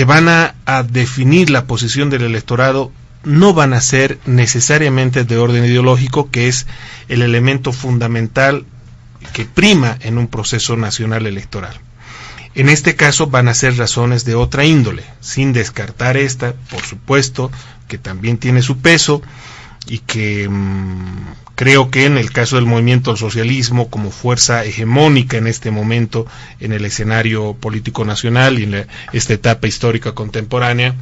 van a definir la posición del electorado no van a ser necesariamente de orden ideológico, que es el elemento fundamental que prima en un proceso nacional electoral. En este caso van a ser razones de otra índole, sin descartar esta, por supuesto, que también tiene su peso, y que creo que en el caso del movimiento al socialismo, como fuerza hegemónica en este momento en el escenario político nacional y en esta etapa histórica contemporánea,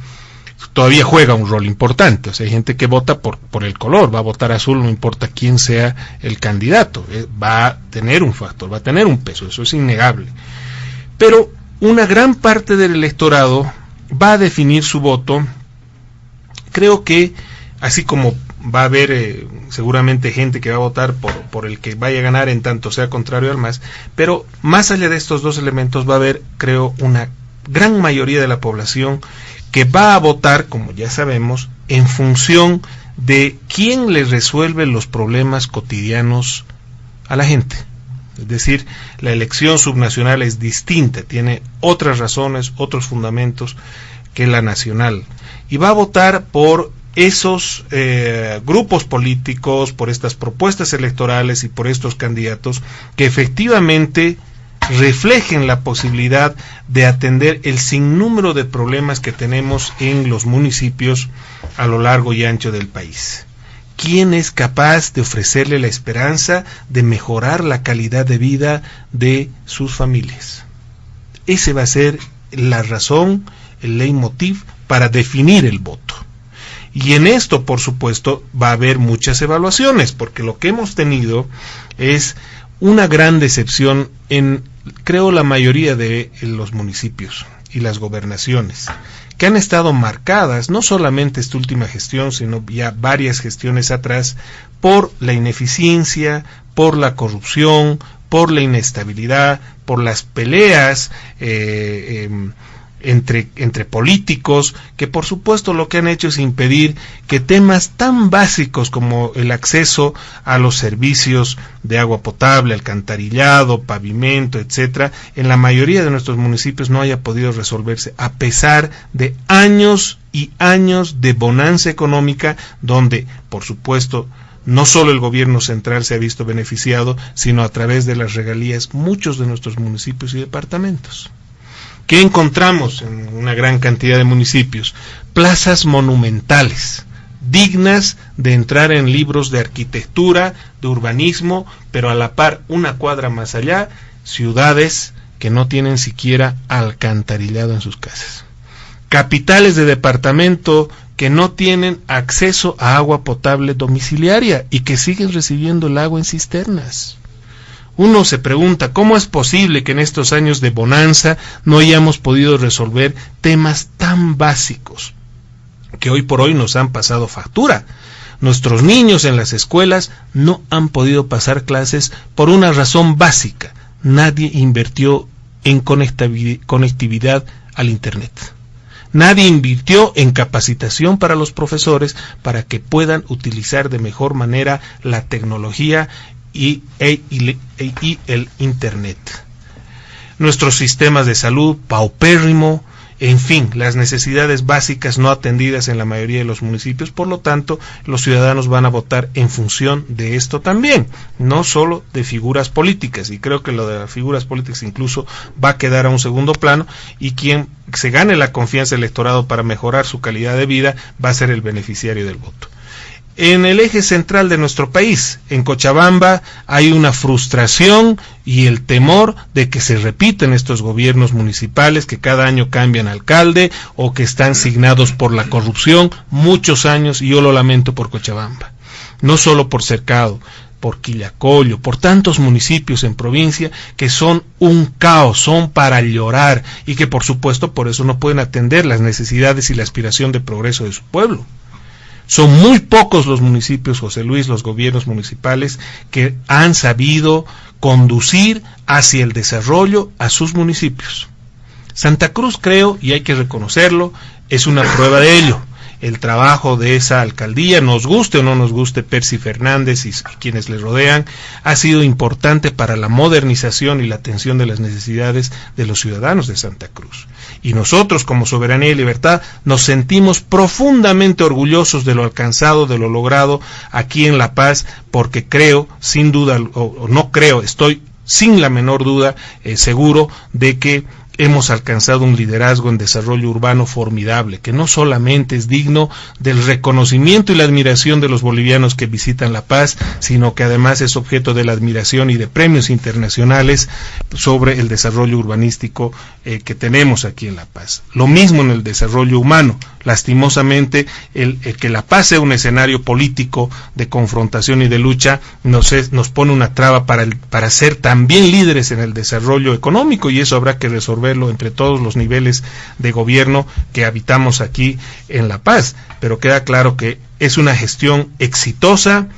todavía juega un rol importante. O sea, hay gente que vota por el color, va a votar azul, no importa quién sea el candidato, va a tener un factor, va a tener un peso, eso es innegable. Pero una gran parte del electorado va a definir su voto. Creo que, así como va a haber seguramente gente que va a votar por el que vaya a ganar en tanto sea contrario al MAS, pero más allá de estos dos elementos va a haber, creo, una gran mayoría de la población que va a votar, como ya sabemos, en función de quién le resuelve los problemas cotidianos a la gente. Es decir, la elección subnacional es distinta, tiene otras razones, otros fundamentos que la nacional. Y va a votar por esos grupos políticos, por estas propuestas electorales y por estos candidatos que efectivamente reflejen la posibilidad de atender el sinnúmero de problemas que tenemos en los municipios a lo largo y ancho del país. ¿Quién es capaz de ofrecerle la esperanza de mejorar la calidad de vida de sus familias? Ese va a ser la razón, el leitmotiv para definir el voto. Y en esto, por supuesto, va a haber muchas evaluaciones, porque lo que hemos tenido es una gran decepción en, creo, la mayoría de los municipios y las gobernaciones, que han estado marcadas, no solamente esta última gestión, sino ya varias gestiones atrás, por la ineficiencia, por la corrupción, por la inestabilidad, por las peleas entre políticos, que por supuesto lo que han hecho es impedir que temas tan básicos como el acceso a los servicios de agua potable, alcantarillado, pavimento, etcétera, en la mayoría de nuestros municipios no haya podido resolverse, a pesar de años y años de bonanza económica, donde por supuesto no solo el gobierno central se ha visto beneficiado, sino a través de las regalías muchos de nuestros municipios y departamentos. ¿Qué encontramos en una gran cantidad de municipios? Plazas monumentales, dignas de entrar en libros de arquitectura, de urbanismo, pero a la par, una cuadra más allá, ciudades que no tienen siquiera alcantarillado en sus casas. Capitales de departamento que no tienen acceso a agua potable domiciliaria y que siguen recibiendo el agua en cisternas. Uno se pregunta, ¿cómo es posible que en estos años de bonanza no hayamos podido resolver temas tan básicos que hoy por hoy nos han pasado factura? Nuestros niños en las escuelas no han podido pasar clases por una razón básica: nadie invirtió en conectividad al Internet. Nadie invirtió en capacitación para los profesores para que puedan utilizar de mejor manera la tecnología y el Internet. Nuestros sistemas de salud paupérrimo, en fin, las necesidades básicas no atendidas en la mayoría de los municipios. Por lo tanto, los ciudadanos van a votar en función de esto también, no solo de figuras políticas, y creo que lo de las figuras políticas incluso va a quedar a un segundo plano, y quien se gane la confianza del electorado para mejorar su calidad de vida va a ser el beneficiario del voto. En el eje central de nuestro país, en Cochabamba, hay una frustración y el temor de que se repiten estos gobiernos municipales que cada año cambian alcalde o que están signados por la corrupción muchos años, y yo lo lamento por Cochabamba. No solo por Cercado, por Quillacollo, por tantos municipios en provincia que son un caos, son para llorar, y que por supuesto por eso no pueden atender las necesidades y la aspiración de progreso de su pueblo. Son muy pocos los municipios, José Luis, los gobiernos municipales que han sabido conducir hacia el desarrollo a sus municipios. Santa Cruz, creo, y hay que reconocerlo, es una prueba de ello. el trabajo de esa alcaldía, nos guste o no nos guste Percy Fernández y quienes le rodean, ha sido importante para la modernización y la atención de las necesidades de los ciudadanos de Santa Cruz. Y nosotros, como Soberanía y Libertad, nos sentimos profundamente orgullosos de lo alcanzado, de lo logrado aquí en La Paz, porque creo, sin duda, o no creo, estoy sin la menor duda seguro de que hemos alcanzado un liderazgo en desarrollo urbano formidable, que no solamente es digno del reconocimiento y la admiración de los bolivianos que visitan La Paz, sino que además es objeto de la admiración y de premios internacionales sobre el desarrollo urbanístico que tenemos aquí en La Paz. Lo mismo en el desarrollo humano. Lastimosamente, el que La Paz sea un escenario político de confrontación y de lucha nos pone una traba para ser también líderes en el desarrollo económico, y eso habrá que resolverlo entre todos los niveles de gobierno que habitamos aquí en La Paz. Pero queda claro que es una gestión exitosa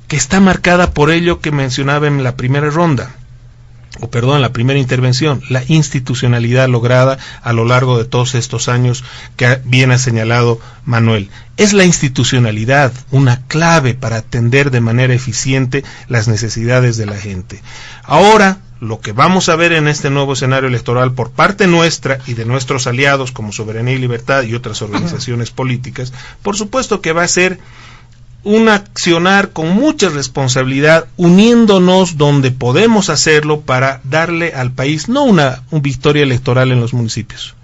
que está marcada por ello que mencionaba en la primera ronda, la primera intervención, la institucionalidad lograda a lo largo de todos estos años que bien ha señalado Manuel. Es la institucionalidad una clave para atender de manera eficiente las necesidades de la gente. Ahora, lo que vamos a ver en este nuevo escenario electoral por parte nuestra y de nuestros aliados como Soberanía y Libertad y otras organizaciones políticas, por supuesto que va a ser un accionar con mucha responsabilidad, uniéndonos donde podemos hacerlo para darle al país no una victoria electoral en los municipios,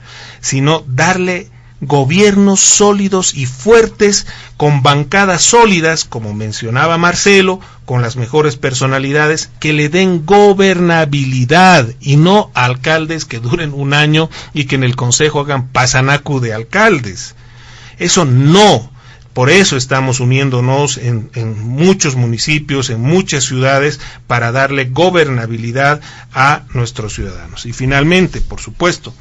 sino darle gobiernos sólidos y fuertes, con bancadas sólidas, como mencionaba Marcelo, con las mejores personalidades, que le den gobernabilidad y no alcaldes que duren un año y que en el consejo hagan pasanacu de alcaldes. Eso no. Por eso estamos uniéndonos en muchos municipios, en muchas ciudades, para darle gobernabilidad a nuestros ciudadanos. Y finalmente, por supuesto,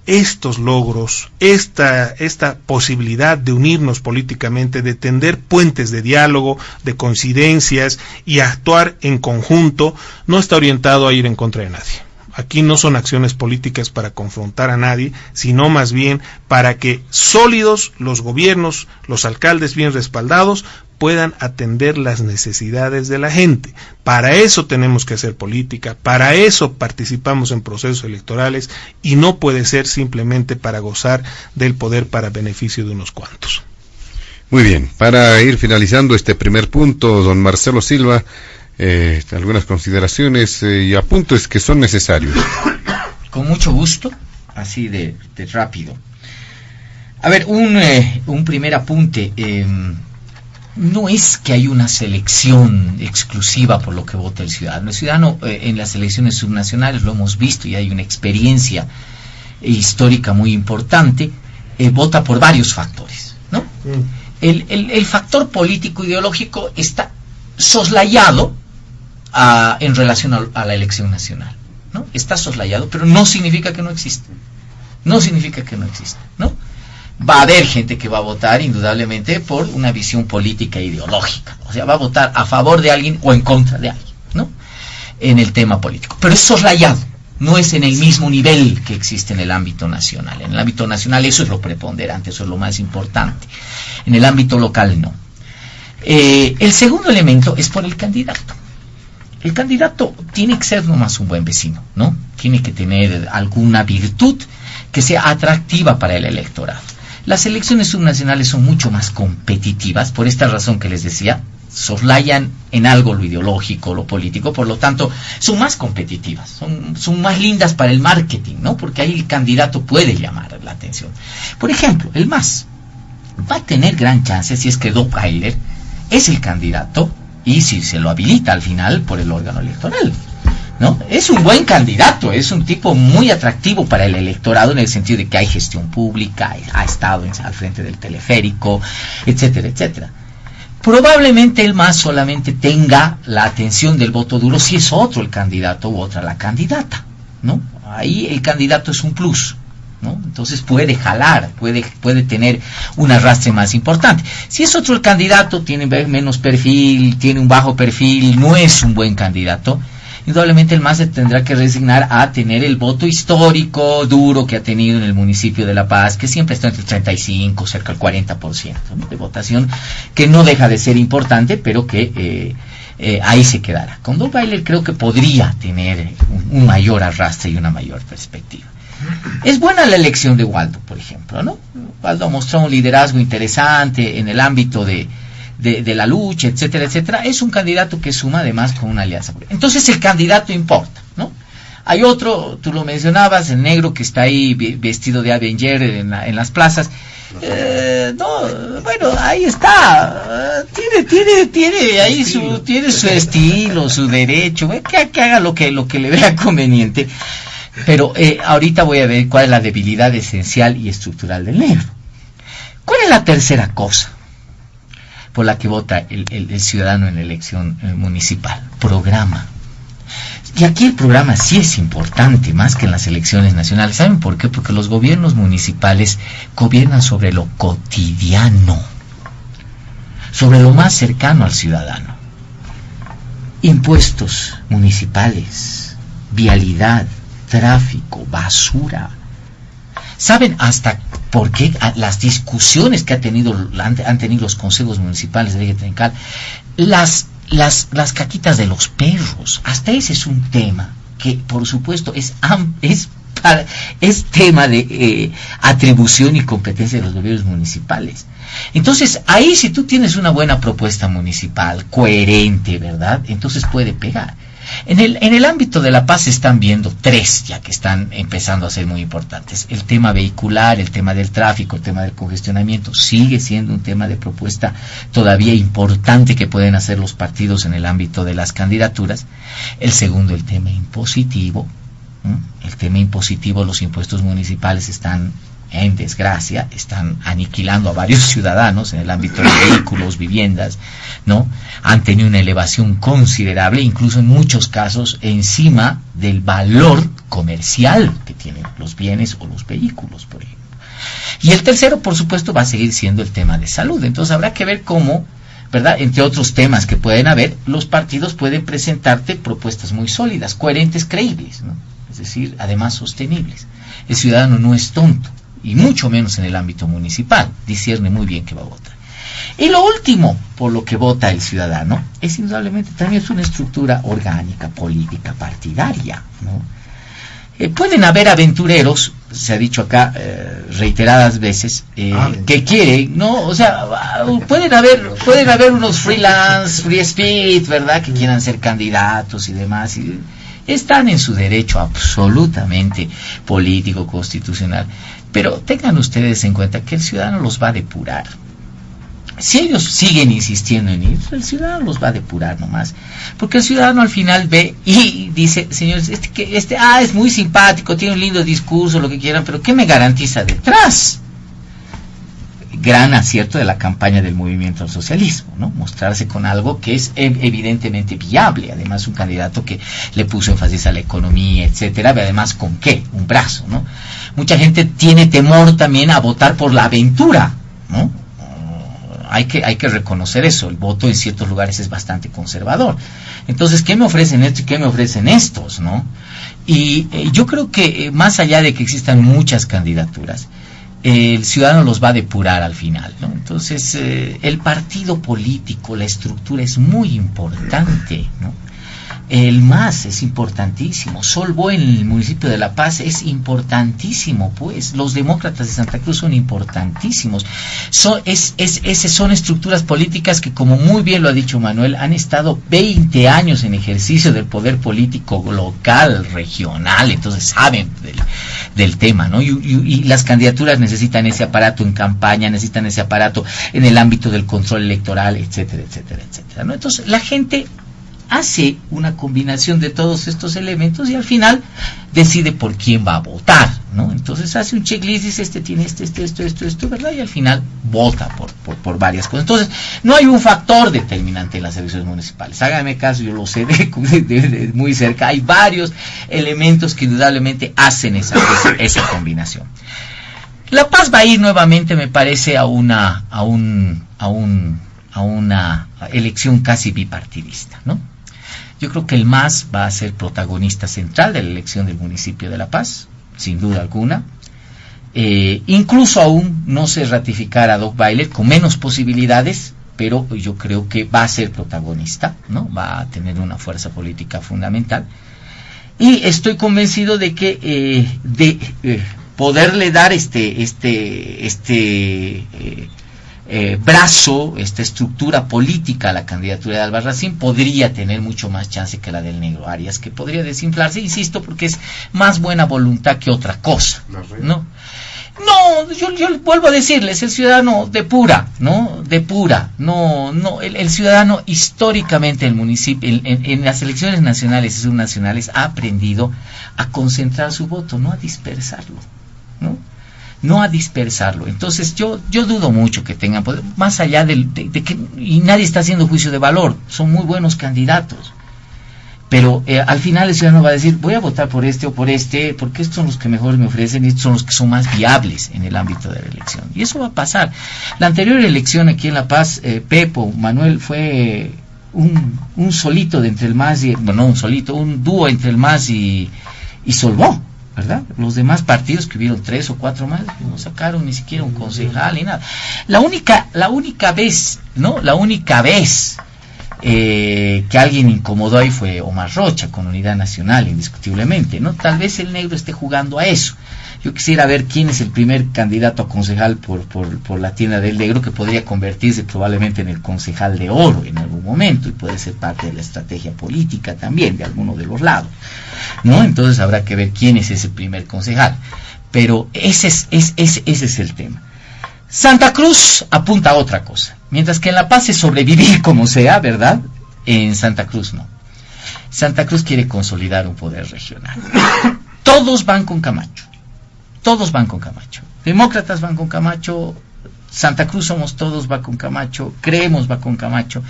estos logros, esta posibilidad de unirnos políticamente, de tender puentes de diálogo, de coincidencias y actuar en conjunto, no está orientado a ir en contra de nadie. Aquí no son acciones políticas para confrontar a nadie, sino más bien para que sólidos los gobiernos, los alcaldes bien respaldados, puedan atender las necesidades de la gente. Para eso tenemos que hacer política, para eso participamos en procesos electorales, y no puede ser simplemente para gozar del poder para beneficio de unos cuantos. Muy bien, para ir finalizando este primer punto, don Marcelo Silva, algunas consideraciones y apuntes que son necesarios. Con mucho gusto, así de rápido. A ver, un primer apunte. No es que hay una selección exclusiva por lo que vota el ciudadano. El ciudadano en las elecciones subnacionales, lo hemos visto y hay una experiencia histórica muy importante, vota por varios factores, ¿no? El factor político ideológico está soslayado en relación a la elección nacional, ¿no? Está soslayado, pero no significa que no existe. No significa que no existe, ¿no? Va a haber gente que va a votar indudablemente por una visión política e ideológica, o sea, va a votar a favor de alguien o en contra de alguien, ¿no? En el tema político, pero es soslayado, no es en el mismo nivel que existe en el ámbito nacional. En el ámbito nacional eso es lo preponderante, eso es lo más importante. En el ámbito local no. El segundo elemento es por el candidato. El candidato tiene que ser nomás un buen vecino, ¿no? Tiene que tener alguna virtud que sea atractiva para el electorado. Las elecciones subnacionales son mucho más competitivas, por esta razón que les decía, soslayan en algo lo ideológico, lo político, por lo tanto, son más competitivas, son más lindas para el marketing, ¿no? Porque ahí el candidato puede llamar la atención. Por ejemplo, el MAS va a tener gran chance si es que Doc Ayler es el candidato y si se lo habilita al final por el órgano electoral, ¿no? Es un buen candidato, es un tipo muy atractivo para el electorado en el sentido de que hay gestión pública, ha estado al frente del teleférico, etcétera, etcétera. Probablemente el MAS solamente tenga la atención del voto duro si es otro el candidato u otra la candidata, ¿no? Ahí el candidato es un plus, ¿no? Entonces puede jalar, puede tener un arrastre más importante. Si es otro el candidato, tiene menos perfil, tiene un bajo perfil, no es un buen candidato, indudablemente el MAS se tendrá que resignar a tener el voto histórico duro que ha tenido en el municipio de La Paz, que siempre está entre el 35, cerca del 40%, ¿no?, de votación, que no deja de ser importante, pero que ahí se quedará. Con Doppler creo que podría tener un mayor arrastre y una mayor perspectiva. Es buena la elección de Waldo, por ejemplo, ¿no? Waldo ha mostrado un liderazgo interesante en el ámbito de la lucha, etcétera, etcétera. Es un candidato que suma además con una alianza. Entonces el candidato importa, ¿no? Hay otro, tú lo mencionabas, el negro que está ahí vestido de Avenger en las plazas. Bueno, ahí está. Tiene ahí tiene su estilo, su derecho, que haga lo que le vea conveniente. Pero ahorita voy a ver cuál es la debilidad esencial y estructural del negro. ¿Cuál es la tercera cosa por la que vota el ciudadano en la elección municipal? Programa. Y aquí el programa sí es importante, más que en las elecciones nacionales. ¿Saben por qué? Porque los gobiernos municipales gobiernan sobre lo cotidiano, sobre lo más cercano al ciudadano. Impuestos municipales, vialidad, tráfico, basura. ¿Saben hasta por qué las discusiones que han tenido los consejos municipales de Eje Trincal? Las caquitas de los perros, hasta ese es un tema que por supuesto es tema de atribución y competencia de los gobiernos municipales. Entonces ahí, si tú tienes una buena propuesta municipal coherente, ¿verdad?, entonces puede pegar. En el ámbito de La Paz se están viendo tres ya que están empezando a ser muy importantes. El tema vehicular, el tema del tráfico, el tema del congestionamiento sigue siendo un tema de propuesta todavía importante que pueden hacer los partidos en el ámbito de las candidaturas. El segundo, el tema impositivo. El tema impositivo, los impuestos municipales están en desgracia, están aniquilando a varios ciudadanos en el ámbito de vehículos, viviendas, ¿no? Han tenido una elevación considerable, incluso en muchos casos encima del valor comercial que tienen los bienes o los vehículos, por ejemplo. Y el tercero, por supuesto, va a seguir siendo el tema de salud. Entonces habrá que ver cómo, ¿verdad?, entre otros temas que pueden haber, los partidos pueden presentarte propuestas muy sólidas, coherentes, creíbles, ¿no? Es decir, además sostenibles. El ciudadano no es tonto, y mucho menos en el ámbito municipal, discierne muy bien que va a votar. Y lo último por lo que vota el ciudadano es indudablemente también es una estructura orgánica, política, partidaria, ¿no? Pueden haber aventureros, se ha dicho acá reiteradas veces, que quieren, ¿no? O sea, pueden haber unos freelance, free spirit, ¿verdad?, que quieran ser candidatos y demás, y están en su derecho absolutamente político, constitucional. Pero tengan ustedes en cuenta que el ciudadano los va a depurar. Si ellos siguen insistiendo en ir, el ciudadano los va a depurar nomás. Porque el ciudadano al final ve y dice, señores, es muy simpático, tiene un lindo discurso, lo que quieran, pero ¿qué me garantiza detrás? Gran acierto de la campaña del movimiento al socialismo, ¿no? Mostrarse con algo que es evidentemente viable, además un candidato que le puso énfasis a la economía, etcétera, además ¿con qué? Un brazo, ¿no? Mucha gente tiene temor también a votar por la aventura, ¿no? Hay que reconocer eso, el voto en ciertos lugares es bastante conservador. Entonces, ¿qué me ofrecen esto y qué me ofrecen estos, no? Y yo creo que más allá de que existan muchas candidaturas, el ciudadano los va a depurar al final, ¿no? Entonces, el partido político, la estructura es muy importante, ¿no? El MAS es importantísimo, Solvo en el municipio de La Paz es importantísimo, pues, los demócratas de Santa Cruz son importantísimos, son estructuras políticas que, como muy bien lo ha dicho Manuel, han estado 20 años en ejercicio del poder político local, regional, entonces saben del tema, ¿no? Y las candidaturas necesitan ese aparato en campaña, necesitan ese aparato en el ámbito del control electoral, etcétera, etcétera, etcétera, ¿no? Entonces la gente hace una combinación de todos estos elementos y al final decide por quién va a votar, ¿no? Entonces hace un checklist, dice este tiene esto, ¿verdad? Y al final vota por varias cosas. Entonces no hay un factor determinante en las elecciones municipales. Háganme caso, yo lo sé de muy cerca. Hay varios elementos que indudablemente hacen esa combinación. La Paz va a ir nuevamente, me parece, a una elección casi bipartidista, ¿no? Yo creo que el MAS va a ser protagonista central de la elección del municipio de La Paz, sin duda alguna. Incluso aún no se ratificara a Doc Weiler, con menos posibilidades, pero yo creo que va a ser protagonista, ¿no? Va a tener una fuerza política fundamental. Y estoy convencido de que poderle dar brazo, esta estructura política a la candidatura de Albarracín podría tener mucho más chance que la del Negro Arias, que podría desinflarse, insisto, porque es más buena voluntad que otra cosa, ¿no? No, yo vuelvo a decirles, el ciudadano depura, el ciudadano históricamente el municipio, en las elecciones nacionales y subnacionales ha aprendido a concentrar su voto, no a dispersarlo, no a dispersarlo. Entonces yo dudo mucho que tengan poder, más allá de que, y nadie está haciendo juicio de valor, son muy buenos candidatos. Pero al final el ciudadano va a decir, voy a votar por este o por este, porque estos son los que mejor me ofrecen y estos son los que son más viables en el ámbito de la elección. Y eso va a pasar. La anterior elección aquí en La Paz, Pepo, Manuel, fue un solito de entre el MAS y, bueno, no un solito, un dúo entre el MAS y Solvó, ¿verdad? Los demás partidos, que hubieron 3 o 4 más, no sacaron ni siquiera un concejal ni nada. La única vez que alguien incomodó ahí fue Omar Rocha con Unidad Nacional, indiscutiblemente, ¿no? Tal vez el Negro esté jugando a eso. Yo quisiera ver quién es el primer candidato a concejal por la tienda del Negro, que podría convertirse probablemente en el concejal de oro en algún momento, y puede ser parte de la estrategia política también de alguno de los lados, ¿no? Entonces habrá que ver quién es ese primer concejal. Pero ese es el tema. Santa Cruz apunta a otra cosa. Mientras que en La Paz es sobrevivir como sea, ¿verdad? En Santa Cruz no. Santa Cruz quiere consolidar un poder regional. Todos van con Camacho. Demócratas van con Camacho. Santa Cruz somos todos, va con Camacho. Creemos, va con Camacho.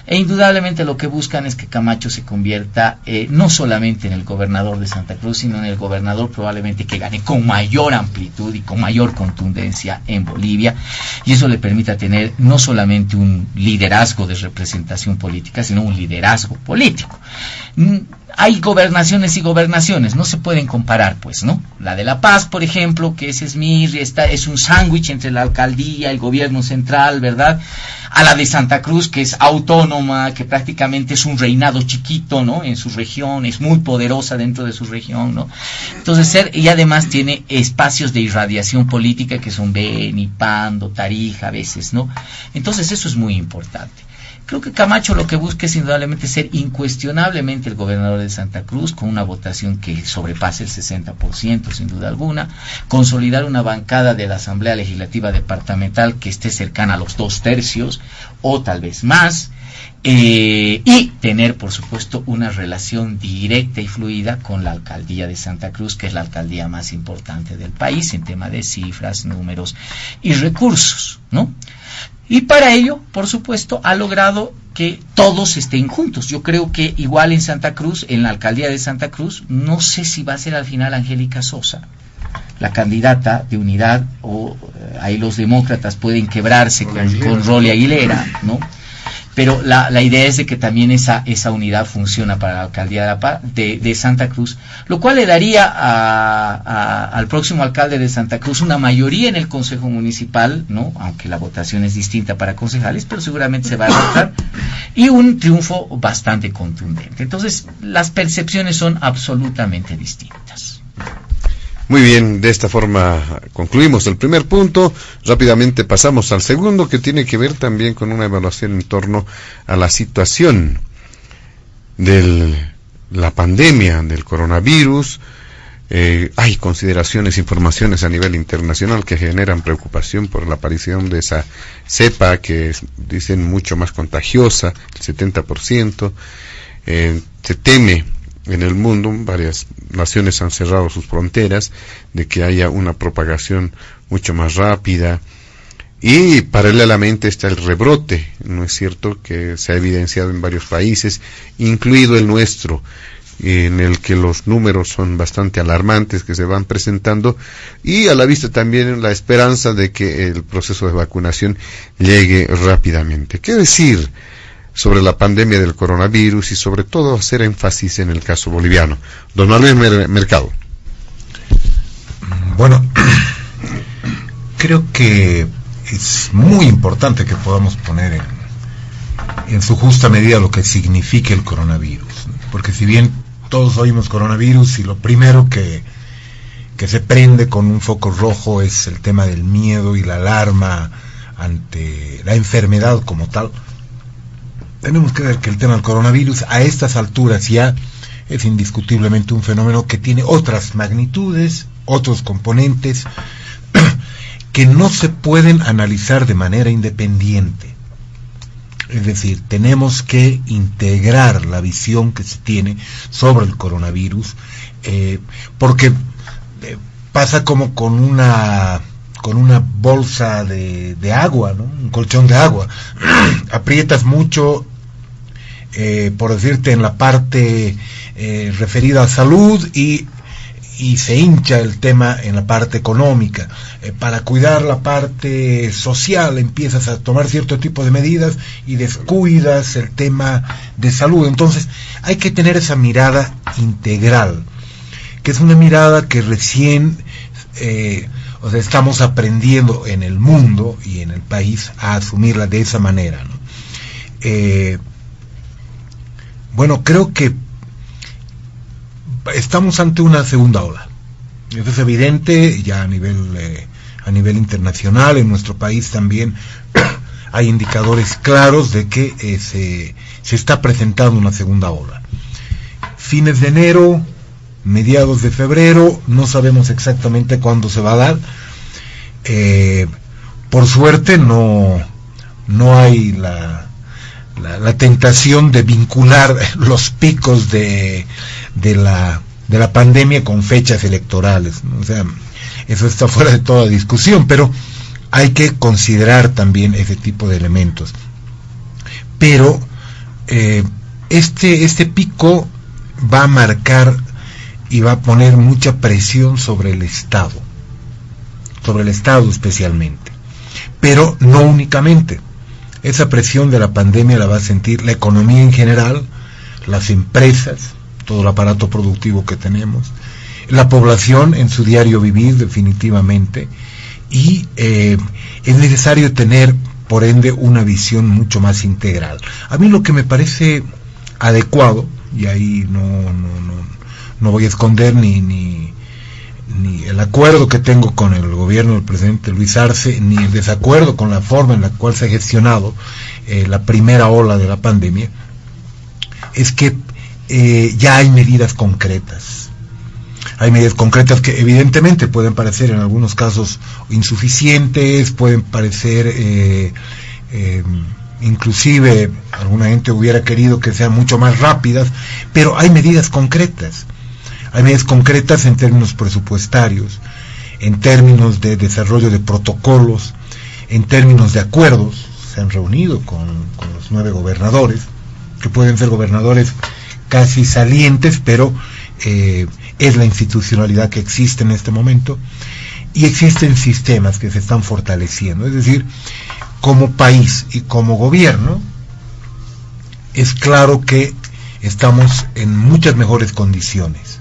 E indudablemente lo que buscan es que Camacho se convierta no solamente en el gobernador de Santa Cruz, sino en el gobernador probablemente que gane con mayor amplitud y con mayor contundencia en Bolivia, y eso le permita tener no solamente un liderazgo de representación política, sino un liderazgo político. Hay gobernaciones y gobernaciones, no se pueden comparar, pues, ¿no? La de La Paz, por ejemplo, que es un sándwich entre la alcaldía, el gobierno central, ¿verdad? A la de Santa Cruz, que es autónoma, que prácticamente es un reinado chiquito, ¿no? En su región, es muy poderosa dentro de su región, ¿no? Entonces, y además tiene espacios de irradiación política que son Beni, Pando, Tarija, a veces, ¿no? Entonces, eso es muy importante. Creo que Camacho lo que busca es indudablemente ser incuestionablemente el gobernador de Santa Cruz, con una votación que sobrepase el 60%, sin duda alguna, consolidar una bancada de la Asamblea Legislativa Departamental que esté cercana a los 2/3 o tal vez más, y tener, por supuesto, una relación directa y fluida con la alcaldía de Santa Cruz, que es la alcaldía más importante del país en tema de cifras, números y recursos, ¿no? Y para ello, por supuesto, ha logrado que todos estén juntos. Yo creo que igual en Santa Cruz, en la alcaldía de Santa Cruz, no sé si va a ser al final Angélica Sosa la candidata de unidad, o ahí los demócratas pueden quebrarse con Rolly Aguilera, ¿no? Pero la idea es de que también esa unidad funciona para la alcaldía de Santa Cruz, lo cual le daría al próximo alcalde de Santa Cruz una mayoría en el Consejo Municipal, ¿no? Aunque la votación es distinta para concejales, pero seguramente se va a votar, y un triunfo bastante contundente. Entonces, las percepciones son absolutamente distintas. Muy bien, de esta forma concluimos el primer punto. Rápidamente pasamos al segundo, que tiene que ver también con una evaluación en torno a la situación de la pandemia del coronavirus. Hay consideraciones, informaciones a nivel internacional que generan preocupación por la aparición de esa cepa que dicen mucho más contagiosa, el 70%. Se teme en el mundo, varias naciones han cerrado sus fronteras, de que haya una propagación mucho más rápida, y paralelamente está el rebrote, ¿no es cierto?, que se ha evidenciado en varios países, incluido el nuestro, en el que los números son bastante alarmantes que se van presentando, y a la vista también la esperanza de que el proceso de vacunación llegue rápidamente. ¿Qué decir sobre la pandemia del coronavirus y sobre todo hacer énfasis en el caso boliviano. Don Manuel Mercado. Bueno, creo que es muy importante que podamos poner en su justa medida lo que significa el coronavirus, porque si bien todos oímos coronavirus y lo primero que se prende con un foco rojo es el tema del miedo y la alarma ante la enfermedad como tal, tenemos que ver que el tema del coronavirus a estas alturas ya es indiscutiblemente un fenómeno que tiene otras magnitudes, otros componentes que no se pueden analizar de manera independiente. Es decir, tenemos que integrar la visión que se tiene sobre el coronavirus, porque pasa como con una bolsa de agua, ¿no? Un colchón de agua. Aprietas mucho, por decirte, en la parte referida a salud y se hincha el tema en la parte económica. Para cuidar la parte social empiezas a tomar cierto tipo de medidas y descuidas el tema de salud. Entonces hay que tener esa mirada integral, que es una mirada que recién estamos aprendiendo en el mundo y en el país a asumirla de esa manera, ¿no? Bueno, creo que estamos ante una segunda ola. Eso es evidente ya a nivel internacional. En nuestro país también hay indicadores claros de que se está presentando una segunda ola. Fines de enero, mediados de febrero, no sabemos exactamente cuándo se va a dar. Por suerte no hay la tentación de vincular los picos de la pandemia con fechas electorales, ¿no? O sea, eso está fuera de toda discusión, pero hay que considerar también ese tipo de elementos. Pero este pico va a marcar y va a poner mucha presión sobre el Estado especialmente, pero no únicamente. Esa presión de la pandemia la va a sentir la economía en general, las empresas, todo el aparato productivo que tenemos, la población en su diario vivir definitivamente, y es necesario tener, por ende, una visión mucho más integral. A mí lo que me parece adecuado, y ahí no voy a esconder ni el acuerdo que tengo con el gobierno del presidente Luis Arce, ni el desacuerdo con la forma en la cual se ha gestionado la primera ola de la pandemia, es que ya hay medidas concretas. Hay medidas concretas que evidentemente pueden parecer en algunos casos insuficientes, pueden parecer inclusive alguna gente hubiera querido que sean mucho más rápidas, pero hay medidas concretas. Hay medidas concretas en términos presupuestarios, en términos de desarrollo de protocolos, en términos de acuerdos. Se han reunido con los 9 gobernadores, que pueden ser gobernadores casi salientes, pero es la institucionalidad que existe en este momento, y existen sistemas que se están fortaleciendo. Es decir, como país y como gobierno, es claro que estamos en muchas mejores condiciones.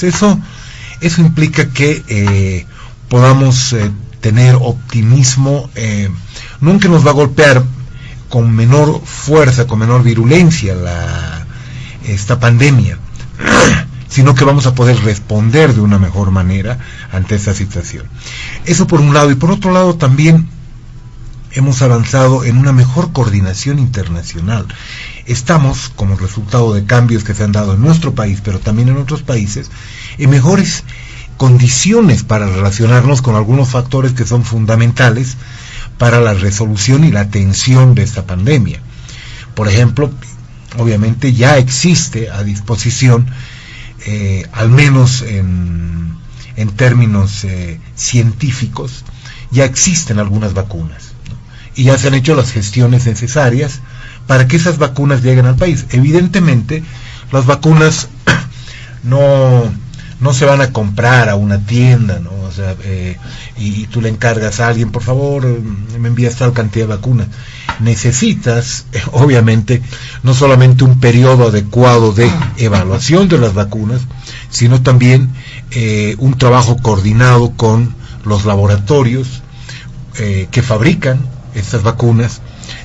Eso implica que podamos tener optimismo, nunca nos va a golpear con menor fuerza, con menor virulencia esta pandemia, sino que vamos a poder responder de una mejor manera ante esta situación. Eso por un lado, y por otro lado también hemos avanzado en una mejor coordinación internacional. Estamos, como resultado de cambios que se han dado en nuestro país, pero también en otros países, en mejores condiciones para relacionarnos con algunos factores que son fundamentales para la resolución y la atención de esta pandemia. Por ejemplo, obviamente ya existe a disposición, al menos en términos científicos, ya existen algunas vacunas, ¿no? Y ya se han hecho las gestiones necesarias para que esas vacunas lleguen al país. Evidentemente, las vacunas no no se van a comprar a una tienda, ¿no? O sea, y tú le encargas a alguien, por favor, me envías tal cantidad de vacunas. Necesitas, obviamente, no solamente un periodo adecuado de evaluación de las vacunas, sino también un trabajo coordinado con los laboratorios que fabrican estas vacunas.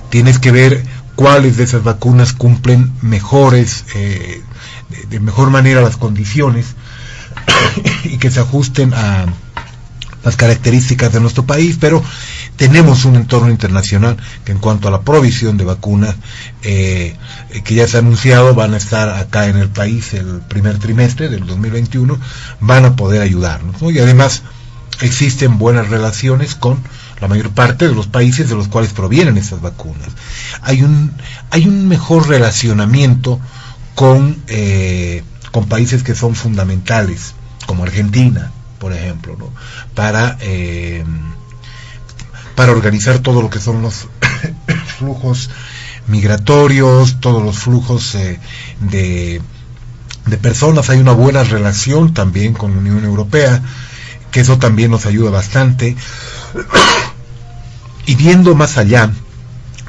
Tienes que ver cuáles de esas vacunas cumplen mejores, de mejor manera las condiciones y que se ajusten a las características de nuestro país, pero tenemos un entorno internacional que en cuanto a la provisión de vacunas, que ya se ha anunciado, van a estar acá en el país el primer trimestre del 2021, van a poder ayudarnos, ¿no? Y además existen buenas relaciones con la mayor parte de los países de los cuales provienen estas vacunas. Hay un mejor relacionamiento con países que son fundamentales, como Argentina, por ejemplo, ¿no? Para organizar todo lo que son los flujos migratorios, todos los flujos de personas. Hay una buena relación también con la Unión Europea, que eso también nos ayuda bastante. Y viendo más allá,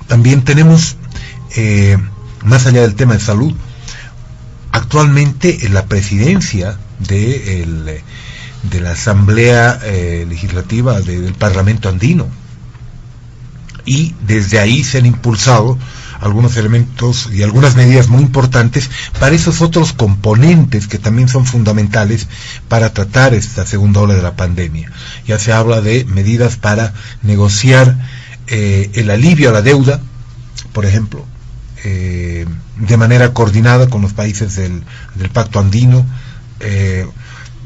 también tenemos, más allá del tema de salud, actualmente en la presidencia de la Asamblea Legislativa del Parlamento Andino, y desde ahí se han impulsado algunos elementos y algunas medidas muy importantes para esos otros componentes que también son fundamentales para tratar esta segunda ola de la pandemia. Ya se habla de medidas para negociar el alivio a la deuda, por ejemplo, de manera coordinada con los países del Pacto Andino.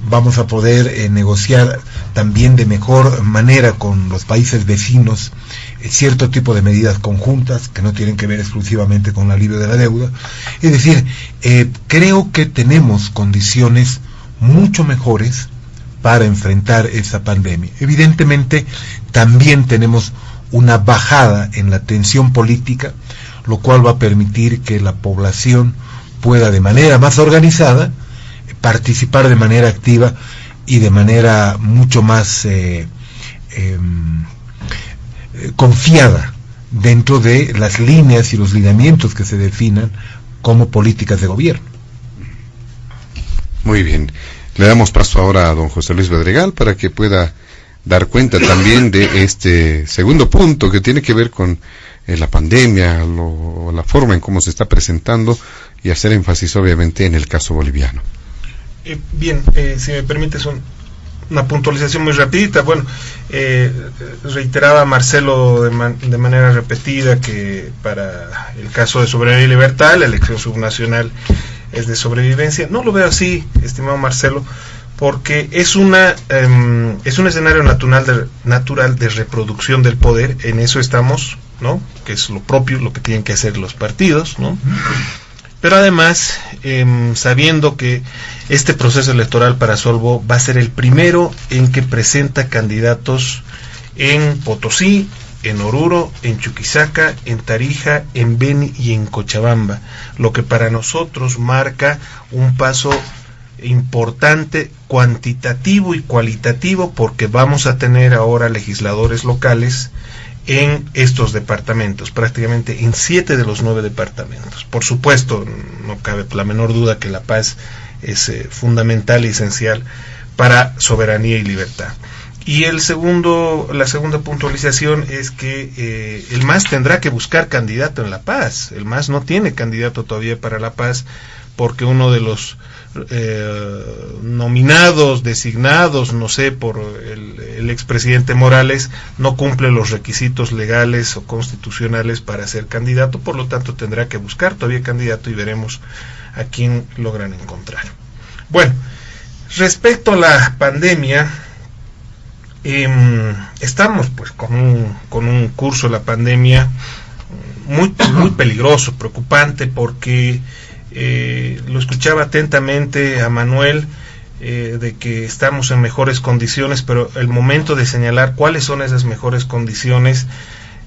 Vamos a poder negociar también de mejor manera con los países vecinos cierto tipo de medidas conjuntas que no tienen que ver exclusivamente con el alivio de la deuda. Es decir, creo que tenemos condiciones mucho mejores para enfrentar esta pandemia. Evidentemente, también tenemos una bajada en la tensión política, lo cual va a permitir que la población pueda de manera más organizada participar de manera activa y de manera mucho más confiada dentro de las líneas y los lineamientos que se definan como políticas de gobierno. Muy bien. Le damos paso ahora a don José Luis Bedregal para que pueda dar cuenta también de este segundo punto que tiene que ver con la pandemia, la forma en cómo se está presentando, y hacer énfasis obviamente en el caso boliviano. Bien, si me permites una puntualización muy rapidita. Bueno, reiteraba Marcelo de manera repetida que para el caso de Soberanía y Libertad, la elección subnacional es de sobrevivencia. No lo veo así, estimado Marcelo, porque es un escenario natural de reproducción del poder. En eso estamos, ¿no? Que es lo propio, lo que tienen que hacer los partidos, ¿no? Pero además, sabiendo que este proceso electoral para Solvo va a ser el primero en que presenta candidatos en Potosí, en Oruro, en Chuquisaca, en Tarija, en Beni y en Cochabamba, lo que para nosotros marca un paso importante, cuantitativo y cualitativo, porque vamos a tener ahora legisladores locales en estos departamentos, prácticamente en 7 de los 9 departamentos. Por supuesto, no cabe la menor duda que la paz es fundamental y esencial para Soberanía y Libertad. Y la segunda puntualización es que el MAS tendrá que buscar candidato en La Paz. El MAS no tiene candidato todavía para La Paz, porque uno de los nominados, designados, no sé, por el expresidente Morales, no cumple los requisitos legales o constitucionales para ser candidato. Por lo tanto, tendrá que buscar todavía candidato y veremos a quién logran encontrar. Bueno, respecto a la pandemia, estamos pues con un curso de la pandemia muy peligroso, preocupante, porque lo escuchaba atentamente a Manuel, de que estamos en mejores condiciones, pero el momento de señalar cuáles son esas mejores condiciones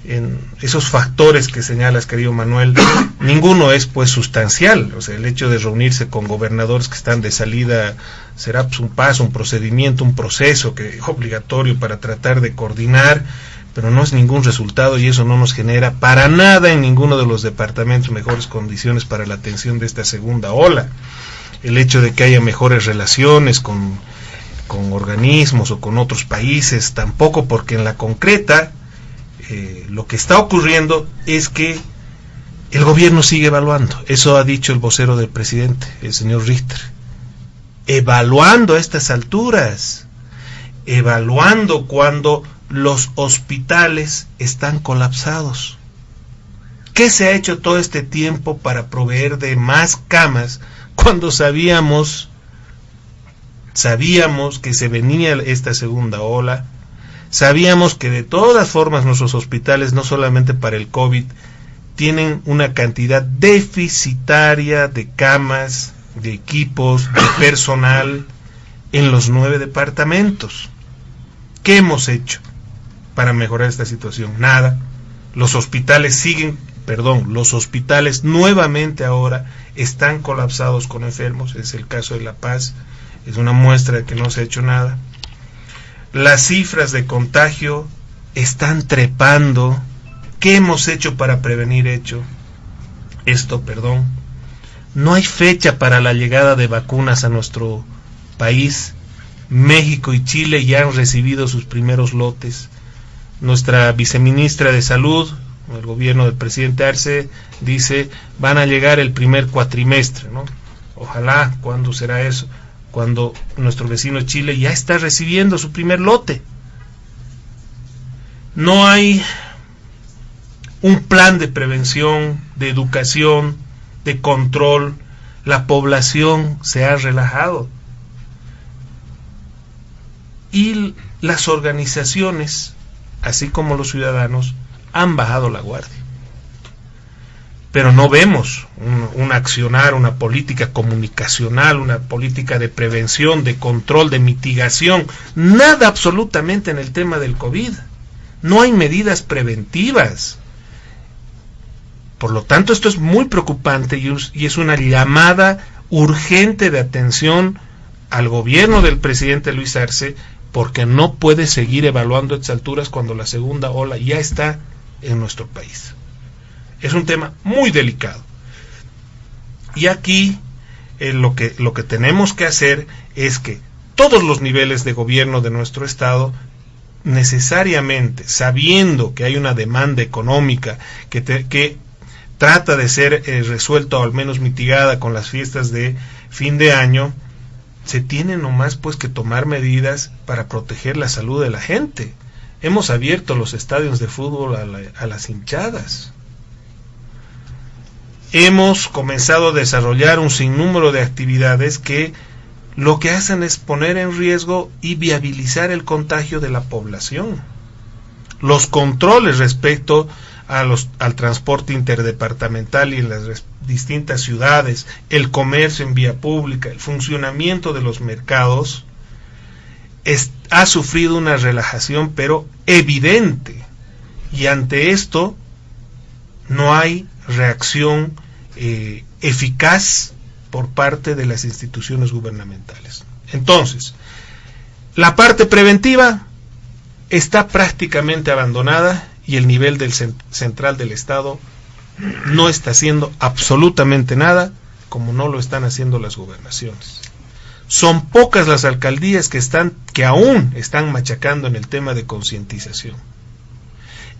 en esos factores que señalas, querido Manuel, ninguno es pues sustancial. O sea, el hecho de reunirse con gobernadores que están de salida será pues un paso, un procedimiento, un proceso que es obligatorio para tratar de coordinar, pero no es ningún resultado, y eso no nos genera para nada en ninguno de los departamentos mejores condiciones para la atención de esta segunda ola. El hecho de que haya mejores relaciones con organismos o con otros países, tampoco, porque en la concreta lo que está ocurriendo es que el gobierno sigue evaluando. Eso ha dicho el vocero del presidente, el señor Richter. Evaluando a estas alturas, evaluando cuando los hospitales están colapsados. ¿Qué se ha hecho todo este tiempo para proveer de más camas cuando sabíamos que se venía esta segunda ola? Sabíamos que de todas formas nuestros hospitales, no solamente para el COVID, tienen una cantidad deficitaria de camas, de equipos, de personal en los 9 departamentos. ¿Qué hemos hecho para mejorar esta situación? Nada. Los hospitales nuevamente ahora están colapsados con enfermos. Es el caso de La Paz, es una muestra de que no se ha hecho nada. Las cifras de contagio están trepando. ¿Qué hemos hecho para prevenir esto? No hay fecha para la llegada de vacunas a nuestro país. México y Chile ya han recibido sus primeros lotes. Nuestra viceministra de Salud, el gobierno del presidente Arce, dice van a llegar el primer cuatrimestre, ¿no? Ojalá. ¿Cuándo será eso? Cuando nuestro vecino Chile ya está recibiendo su primer lote. No hay un plan de prevención, de educación, de control. La población se ha relajado. Y las organizaciones, así como los ciudadanos, han bajado la guardia. Pero no vemos un accionar, una política comunicacional, una política de prevención, de control, de mitigación, nada absolutamente en el tema del COVID. No hay medidas preventivas. Por lo tanto, esto es muy preocupante y es una llamada urgente de atención al gobierno del presidente Luis Arce, porque no puede seguir evaluando a estas alturas cuando la segunda ola ya está en nuestro país. Es un tema muy delicado. Y aquí lo que tenemos que hacer es que todos los niveles de gobierno de nuestro estado, necesariamente, sabiendo que hay una demanda económica que trata de ser resuelta o al menos mitigada con las fiestas de fin de año, se tiene nomás pues que tomar medidas para proteger la salud de la gente. Hemos abierto los estadios de fútbol a las hinchadas. Hemos comenzado a desarrollar un sinnúmero de actividades que lo que hacen es poner en riesgo y viabilizar el contagio de la población. Los controles respecto al transporte interdepartamental y en las distintas ciudades, el comercio en vía pública, el funcionamiento de los mercados, ha sufrido una relajación pero evidente, y ante esto no hay reacción eficaz por parte de las instituciones gubernamentales. Entonces, la parte preventiva está prácticamente abandonada y el nivel central del Estado no está haciendo absolutamente nada, como no lo están haciendo las gobernaciones. Son pocas las alcaldías que aún están machacando en el tema de concientización.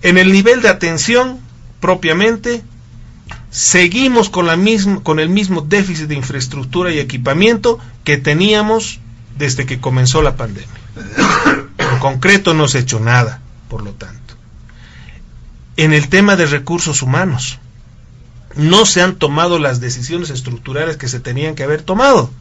En el nivel de atención propiamente, seguimos con el mismo déficit de infraestructura y equipamiento que teníamos desde que comenzó la pandemia. En concreto no se ha hecho nada, por lo tanto. En el tema de recursos humanos, no se han tomado las decisiones estructurales que se tenían que haber tomado.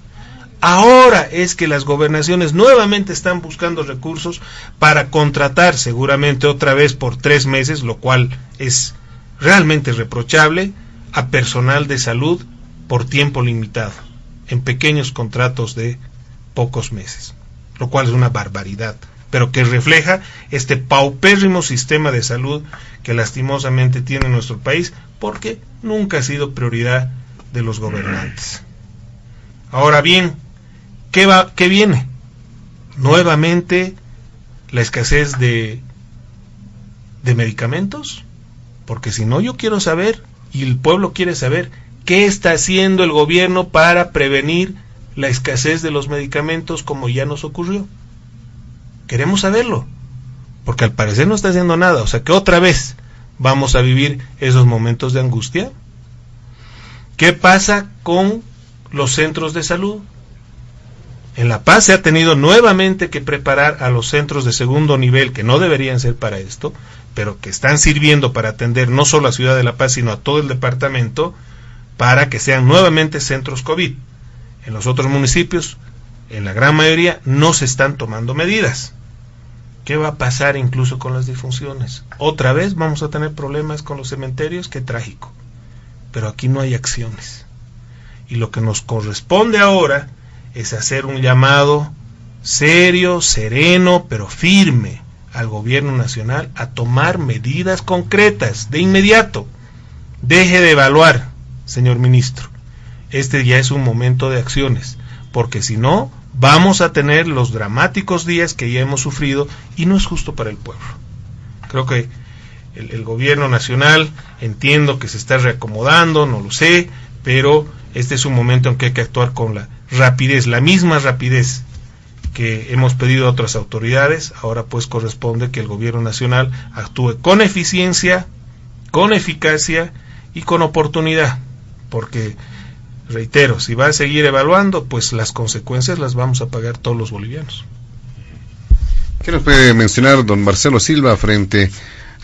Ahora es que las gobernaciones nuevamente están buscando recursos para contratar, seguramente otra vez por 3 meses, lo cual es realmente reprochable, a personal de salud por tiempo limitado, en pequeños contratos de pocos meses, lo cual es una barbaridad. pero que refleja este paupérrimo sistema de salud que lastimosamente tiene nuestro país, porque nunca ha sido prioridad de los gobernantes. Ahora bien, ¿qué viene? Nuevamente la escasez de medicamentos, porque si no, yo quiero saber, y el pueblo quiere saber, ¿qué está haciendo el gobierno para prevenir la escasez de los medicamentos como ya nos ocurrió? Queremos saberlo, porque al parecer no está haciendo nada, o sea que otra vez vamos a vivir esos momentos de angustia. ¿Qué pasa con los centros de salud? En La Paz se ha tenido nuevamente que preparar a los centros de segundo nivel, que no deberían ser para esto, pero que están sirviendo para atender no solo a Ciudad de La Paz, sino a todo el departamento, para que sean nuevamente centros COVID. En los otros municipios, en la gran mayoría, no se están tomando medidas. ¿Qué va a pasar incluso con las difunciones? Otra vez vamos a tener problemas con los cementerios, qué trágico. Pero aquí no hay acciones. Y lo que nos corresponde ahora es hacer un llamado serio, sereno, pero firme al gobierno nacional a tomar medidas concretas de inmediato. Deje de evaluar, señor ministro. Este ya es un momento de acciones, porque si no, vamos a tener los dramáticos días que ya hemos sufrido y no es justo para el pueblo. Creo que el gobierno nacional, entiendo que se está reacomodando, no lo sé, pero este es un momento en que hay que actuar con la rapidez, la misma rapidez que hemos pedido a otras autoridades. Ahora pues corresponde que el gobierno nacional actúe con eficiencia, con eficacia y con oportunidad, porque reitero, si va a seguir evaluando, pues las consecuencias las vamos a pagar todos los bolivianos. ¿Qué nos puede mencionar don Marcelo Silva frente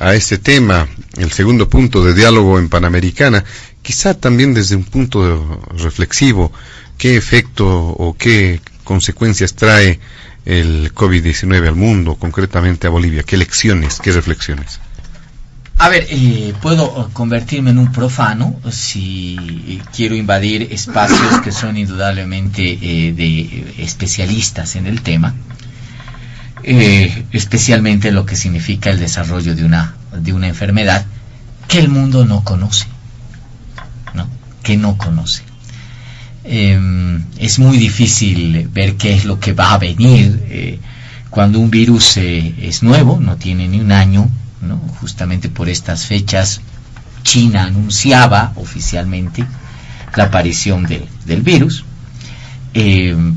a este tema, el segundo punto de diálogo en Panamericana? Quizá también desde un punto reflexivo, ¿qué efecto o qué consecuencias trae el COVID-19 al mundo, concretamente a Bolivia? ¿Qué lecciones, qué reflexiones? A ver, puedo convertirme en un profano si quiero invadir espacios que son indudablemente de especialistas en el tema, especialmente en lo que significa el desarrollo de una enfermedad que el mundo no conoce, ¿no? Que no conoce. Es muy difícil ver qué es lo que va a venir cuando un virus es nuevo, no tiene ni un año, ¿no? Justamente por estas fechas China anunciaba oficialmente la aparición del virus,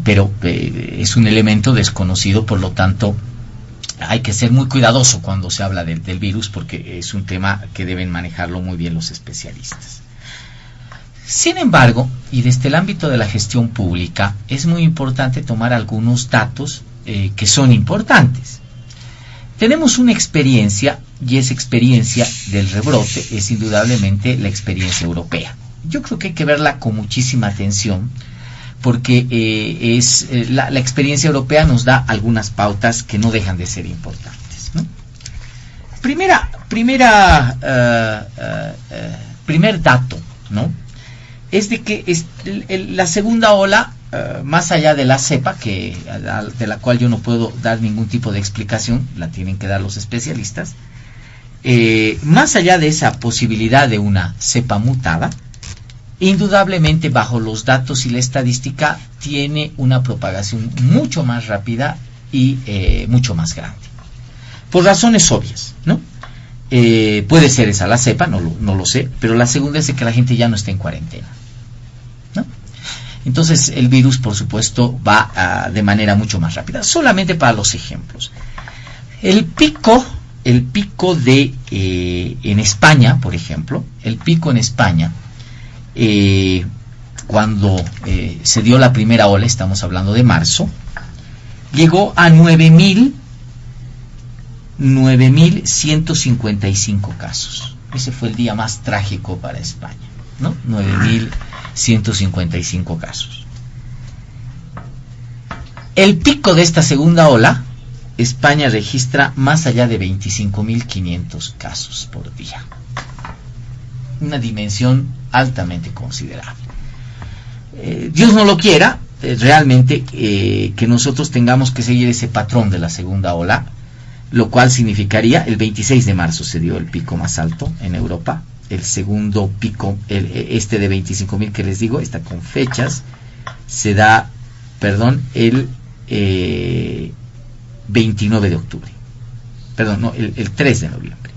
pero es un elemento desconocido, por lo tanto hay que ser muy cuidadoso cuando se habla del virus, porque es un tema que deben manejarlo muy bien los especialistas. Sin embargo, y desde el ámbito de la gestión pública, es muy importante tomar algunos datos que son importantes. Tenemos una experiencia, y esa experiencia del rebrote es indudablemente la experiencia europea. Yo creo que hay que verla con muchísima atención, porque la experiencia europea nos da algunas pautas que no dejan de ser importantes, ¿no? Primer dato, ¿no? Es de que la segunda ola, más allá de la cepa, de la cual yo no puedo dar ningún tipo de explicación, la tienen que dar los especialistas, más allá de esa posibilidad de una cepa mutada, indudablemente bajo los datos y la estadística tiene una propagación mucho más rápida y mucho más grande, por razones obvias, ¿no? Puede ser esa la cepa, no lo sé, pero la segunda es de que la gente ya no está en cuarentena, ¿no? Entonces el virus, por supuesto, va de manera mucho más rápida. Solamente para los ejemplos, el pico de en España, por ejemplo, el pico en España, cuando se dio la primera ola, estamos hablando de marzo, llegó a 9.155 casos. Ese fue el día más trágico para España, ¿no? 9.155 casos. El pico de esta segunda ola, España registra más allá de 25.500 casos por día. Una dimensión altamente considerable. Dios no lo quiera, realmente que nosotros tengamos que seguir ese patrón de la segunda ola, lo cual significaría, el 26 de marzo se dio el pico más alto en Europa, el segundo pico, de 25.000 que les digo, está con fechas, se da, el 29 de octubre, el 3 de noviembre,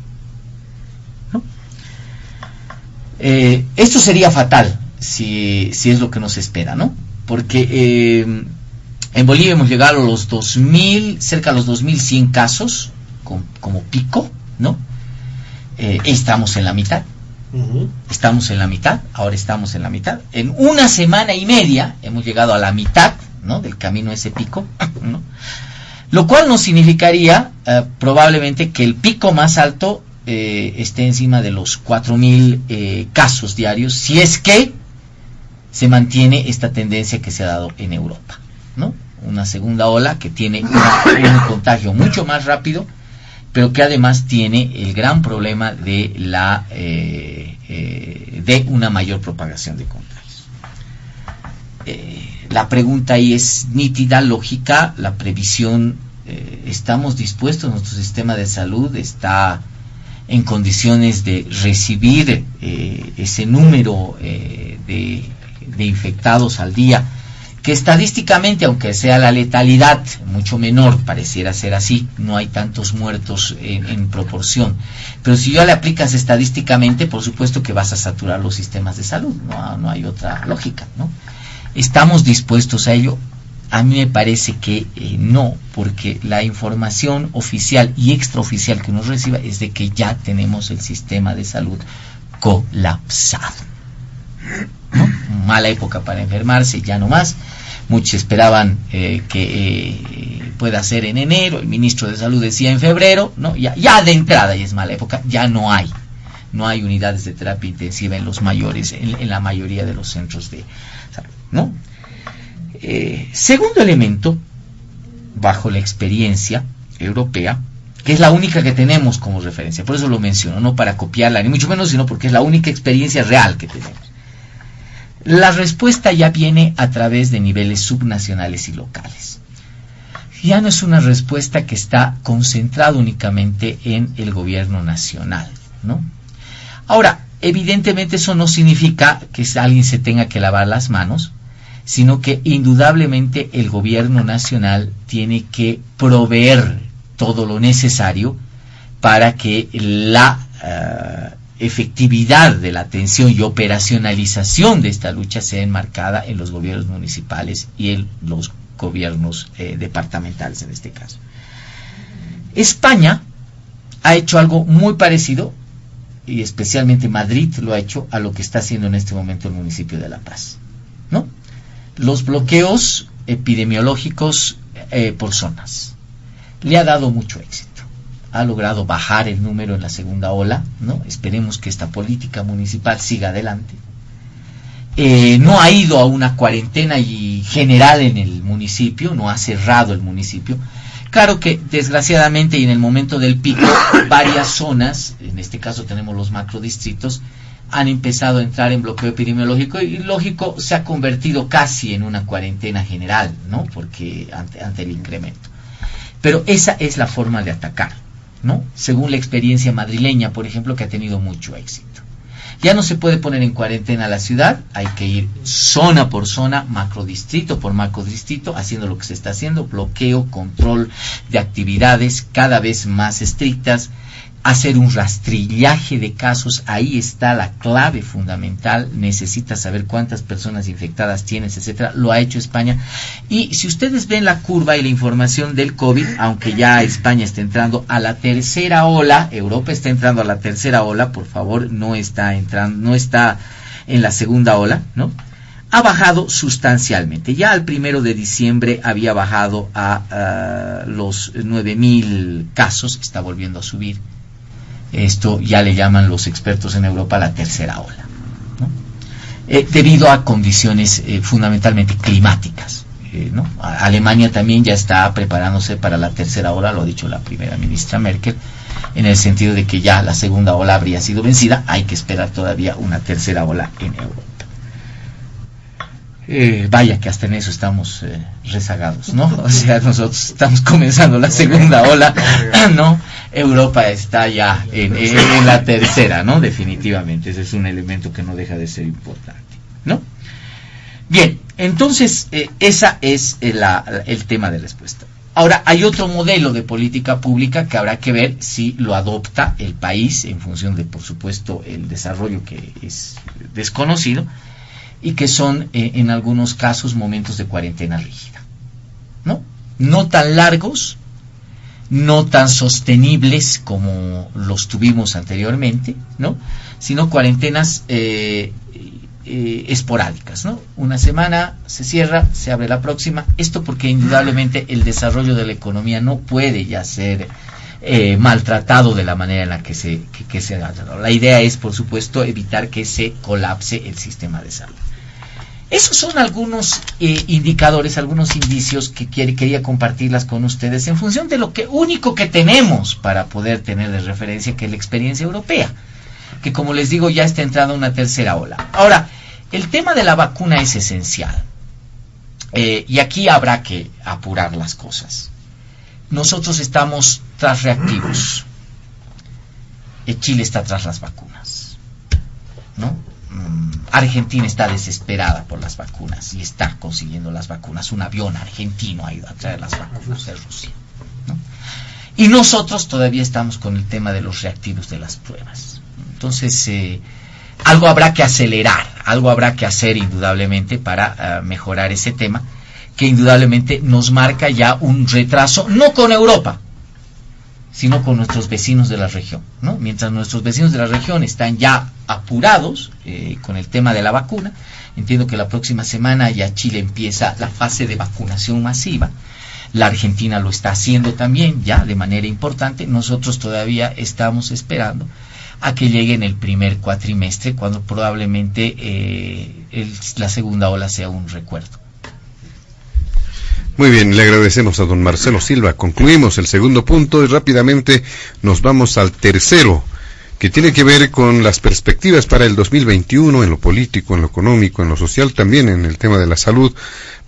¿no? Esto sería fatal si es lo que nos espera, ¿no? Porque en Bolivia hemos llegado a los 2.000, cerca a los 2.100 casos como pico, ¿no? Estamos en la mitad. Ahora estamos en la mitad. En una semana y media hemos llegado a la mitad, ¿no?, del camino a ese pico, ¿no? Lo cual nos significaría probablemente que el pico más alto esté encima de los 4.000 casos diarios, si es que se mantiene esta tendencia que se ha dado en Europa, ¿no? Una segunda ola que tiene un contagio mucho más rápido, pero que además tiene el gran problema de una mayor propagación de contagios. La pregunta ahí es nítida, lógica, la previsión, ¿estamos dispuestos? ¿Nuestro sistema de salud está en condiciones de recibir ese número de infectados al día? Que estadísticamente, aunque sea la letalidad mucho menor, pareciera ser así, no hay tantos muertos en proporción, pero si ya le aplicas estadísticamente, por supuesto que vas a saturar los sistemas de salud, no hay otra lógica, ¿no? ¿Estamos dispuestos a ello? A mí me parece que no, porque la información oficial y extraoficial que uno reciba es de que ya tenemos el sistema de salud colapsado, ¿no? Mala época para enfermarse, ya no más. Muchos esperaban que pueda ser en enero, el ministro de Salud decía en febrero, ¿no? Ya de entrada ya es mala época, ya no hay unidades de terapia intensiva en los mayores, en la mayoría de los centros de salud, ¿no? Segundo elemento, bajo la experiencia europea, que es la única que tenemos como referencia, por eso lo menciono, no para copiarla, ni mucho menos, sino porque es la única experiencia real que tenemos. La respuesta ya viene a través de niveles subnacionales y locales. Ya no es una respuesta que está concentrada únicamente en el gobierno nacional, ¿no? Ahora, evidentemente eso no significa que alguien se tenga que lavar las manos, sino que indudablemente el gobierno nacional tiene que proveer todo lo necesario para que la efectividad de la atención y operacionalización de esta lucha sea enmarcada en los gobiernos municipales y en los gobiernos departamentales en este caso. España ha hecho algo muy parecido, y especialmente Madrid lo ha hecho, a lo que está haciendo en este momento el municipio de La Paz, ¿no? Los bloqueos epidemiológicos por zonas le ha dado mucho éxito. Ha logrado bajar el número en la segunda ola, ¿no? Esperemos que esta política municipal siga adelante. No ha ido a una cuarentena general en el municipio, no ha cerrado el municipio. Claro que desgraciadamente y en el momento del pico, varias zonas, en este caso tenemos los macrodistritos, han empezado a entrar en bloqueo epidemiológico y lógico se ha convertido casi en una cuarentena general, ¿no? Porque ante el incremento. Pero esa es la forma de atacar, ¿no? Según la experiencia madrileña, por ejemplo, que ha tenido mucho éxito. Ya no se puede poner en cuarentena la ciudad, hay que ir zona por zona, macrodistrito por macrodistrito, haciendo lo que se está haciendo, bloqueo, control de actividades cada vez más estrictas, hacer un rastrillaje de casos, ahí está la clave fundamental, necesitas saber cuántas personas infectadas tienes, etcétera, lo ha hecho España. Y si ustedes ven la curva y la información del COVID, aunque ya España está entrando a la tercera ola, Europa está entrando a la tercera ola, por favor, no está en la segunda ola, ¿no? Ha bajado sustancialmente. Ya al 1 de diciembre había bajado a los 9.000 casos, está volviendo a subir. Esto ya le llaman los expertos en Europa la tercera ola, ¿no? Debido a condiciones fundamentalmente climáticas, ¿no? Alemania también ya está preparándose para la tercera ola, lo ha dicho la primera ministra Merkel, en el sentido de que ya la segunda ola habría sido vencida, hay que esperar todavía una tercera ola en Europa. Vaya que hasta en eso estamos rezagados, ¿no? O sea, nosotros estamos comenzando la segunda ola, ¿no? Europa está ya en la tercera, ¿no? Definitivamente, ese es un elemento que no deja de ser importante, ¿no? Bien, entonces, esa es el tema de respuesta. Ahora, hay otro modelo de política pública que habrá que ver si lo adopta el país en función de, por supuesto, el desarrollo que es desconocido, y que son en algunos casos momentos de cuarentena rígida, ¿no? No tan largos, no tan sostenibles como los tuvimos anteriormente, ¿no? Sino cuarentenas esporádicas, ¿no? Una semana se cierra, se abre la próxima. Esto porque indudablemente el desarrollo de la economía no puede ya ser maltratado de la manera en la que se ha tratado. La idea es, por supuesto, evitar que se colapse el sistema de salud. Esos son algunos indicadores, algunos indicios que quería compartirlas con ustedes en función de lo único que tenemos para poder tener de referencia, que es la experiencia europea, que, como les digo, ya está entrando una tercera ola. Ahora, el tema de la vacuna es esencial, y aquí habrá que apurar las cosas. Nosotros estamos tras reactivos. Chile está tras las vacunas, ¿no? Argentina está desesperada por las vacunas y está consiguiendo las vacunas. Un avión argentino ha ido a traer las vacunas de Rusia, ¿no? Y nosotros todavía estamos con el tema de los reactivos de las pruebas. Entonces, algo habrá que acelerar, algo habrá que hacer indudablemente para mejorar ese tema, que indudablemente nos marca ya un retraso, no con Europa, sino con nuestros vecinos de la región, ¿no? Mientras nuestros vecinos de la región están ya apurados con el tema de la vacuna, entiendo que la próxima semana ya Chile empieza la fase de vacunación masiva, la Argentina lo está haciendo también ya de manera importante, nosotros todavía estamos esperando a que llegue en el primer cuatrimestre, cuando probablemente la segunda ola sea un recuerdo. Muy bien, le agradecemos a don Marcelo Silva. Concluimos el segundo punto y rápidamente nos vamos al tercero, que tiene que ver con las perspectivas para el 2021 en lo político, en lo económico, en lo social, también en el tema de la salud,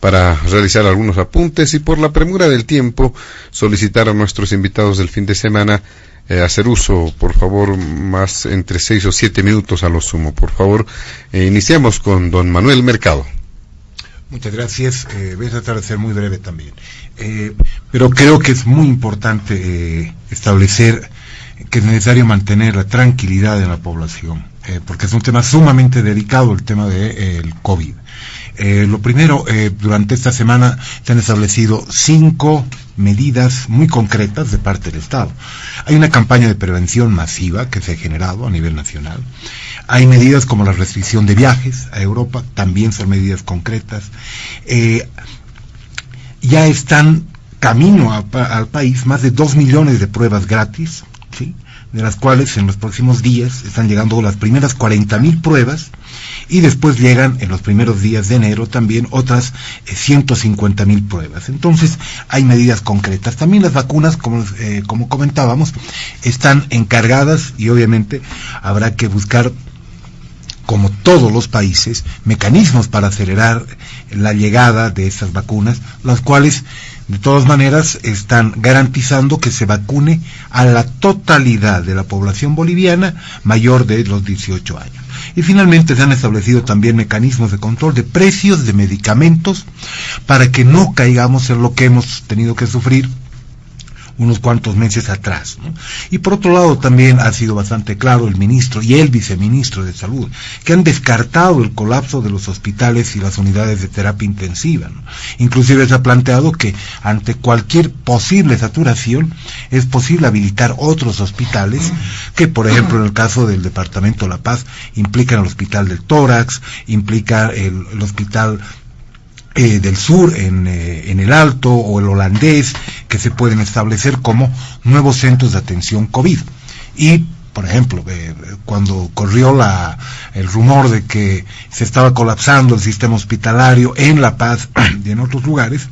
para realizar algunos apuntes y, por la premura del tiempo, solicitar a nuestros invitados del fin de semana hacer uso, por favor, más entre 6 o 7 minutos a lo sumo. Por favor, iniciamos con don Manuel Mercado. Muchas gracias. Voy a tratar de ser muy breve también. Pero creo que es muy importante establecer que es necesario mantener la tranquilidad en la población, porque es un tema sumamente delicado, el tema del COVID. Lo primero, durante esta semana se han establecido 5 medidas muy concretas de parte del Estado. Hay una campaña de prevención masiva que se ha generado a nivel nacional. Hay medidas como la restricción de viajes a Europa, también son medidas concretas. Ya están camino al país más de 2 millones de pruebas gratis, ¿sí?, de las cuales en los próximos días están llegando las primeras 40.000 pruebas, y después llegan en los primeros días de enero también otras 150.000 pruebas. Entonces hay medidas concretas. También las vacunas, como comentábamos, están encargadas, y obviamente habrá que buscar, como todos los países, mecanismos para acelerar la llegada de estas vacunas, las cuales de todas maneras están garantizando que se vacune a la totalidad de la población boliviana mayor de los 18 años. Y finalmente se han establecido también mecanismos de control de precios de medicamentos para que no caigamos en lo que hemos tenido que sufrir unos cuantos meses atrás, ¿no? Y por otro lado también ha sido bastante claro el ministro y el viceministro de Salud, que han descartado el colapso de los hospitales y las unidades de terapia intensiva, ¿no? Inclusive se ha planteado que ante cualquier posible saturación es posible habilitar otros hospitales, que por ejemplo en el caso del departamento de La Paz implican el hospital del tórax, implica el hospital del sur en el Alto, o el holandés, que se pueden establecer como nuevos centros de atención COVID. Y por ejemplo, cuando corrió el rumor de que se estaba colapsando el sistema hospitalario en La Paz y en otros lugares,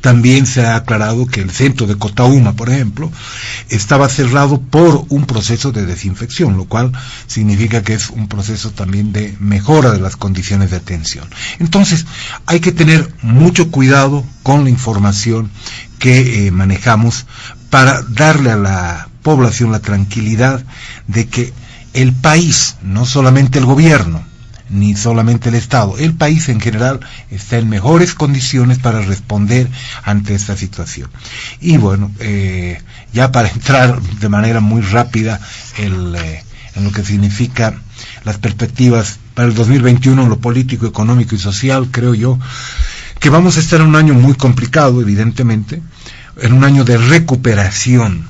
También se ha aclarado que el centro de Cotauma, por ejemplo, estaba cerrado por un proceso de desinfección, lo cual significa que es un proceso también de mejora de las condiciones de atención. Entonces, hay que tener mucho cuidado con la información que manejamos para darle a la población la tranquilidad de que el país, no solamente el gobierno, ni solamente el Estado, el país en general está en mejores condiciones para responder ante esta situación. Y bueno, ya para entrar de manera muy rápida en lo que significa las perspectivas para el 2021 en lo político, económico y social, creo yo que vamos a estar en un año muy complicado, evidentemente, en un año de recuperación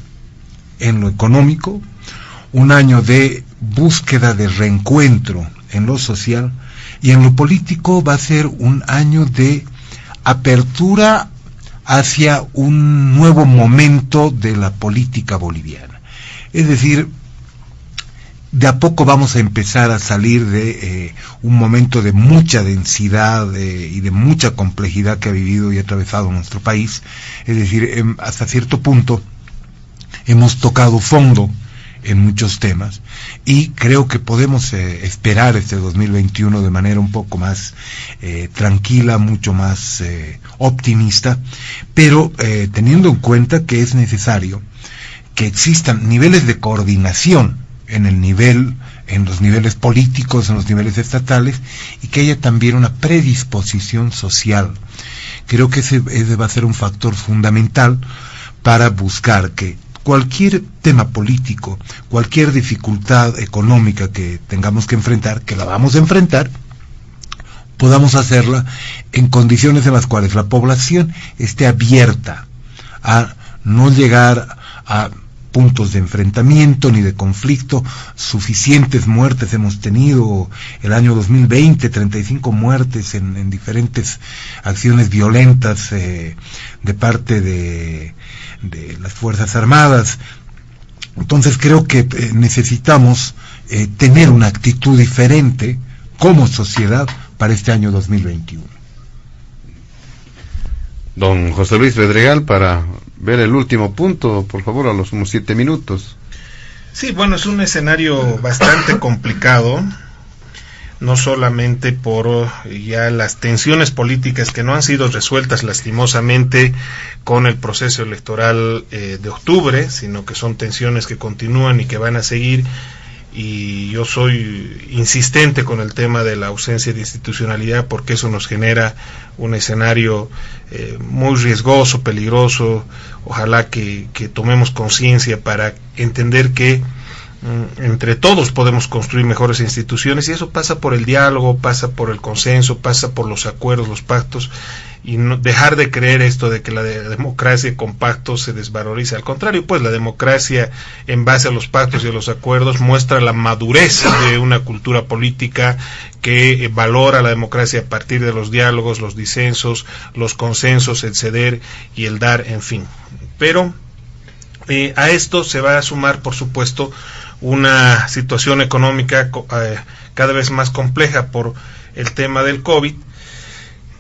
en lo económico, un año de búsqueda de reencuentro en lo social, y en lo político va a ser un año de apertura hacia un nuevo momento de la política boliviana. Es decir, de a poco vamos a empezar a salir de un momento de mucha densidad y de mucha complejidad que ha vivido y atravesado nuestro país. Es decir, hasta cierto punto hemos tocado fondo en muchos temas, y creo que podemos esperar este 2021 de manera un poco más tranquila, mucho más optimista, pero teniendo en cuenta que es necesario que existan niveles de coordinación en los niveles políticos, en los niveles estatales, y que haya también una predisposición social. Creo que ese va a ser un factor fundamental para buscar que cualquier tema político, cualquier dificultad económica que tengamos que enfrentar, que la vamos a enfrentar, podamos hacerla en condiciones en las cuales la población esté abierta a no llegar a puntos de enfrentamiento ni de conflicto. Suficientes muertes hemos tenido el año 2020, 35 muertes en diferentes acciones violentas de parte de las Fuerzas Armadas. Entonces creo que necesitamos tener una actitud diferente como sociedad para este año 2021. Don José Luis Bedregal, para ver el último punto, por favor, a los unos 7 minutos. Sí, bueno, es un escenario bastante complicado, no solamente por ya las tensiones políticas que no han sido resueltas lastimosamente con el proceso electoral de octubre, sino que son tensiones que continúan y que van a seguir, y yo soy insistente con el tema de la ausencia de institucionalidad, porque eso nos genera un escenario muy riesgoso, peligroso. Ojalá que tomemos conciencia para entender que entre todos podemos construir mejores instituciones, y eso pasa por el diálogo, pasa por el consenso, pasa por los acuerdos, los pactos, y no dejar de creer esto de que la democracia con pactos se desvaloriza. Al contrario, pues la democracia en base a los pactos y a los acuerdos muestra la madurez de una cultura política que valora la democracia a partir de los diálogos, los disensos, los consensos, el ceder y el dar, en fin. Pero a esto se va a sumar, por supuesto, una situación económica cada vez más compleja por el tema del COVID,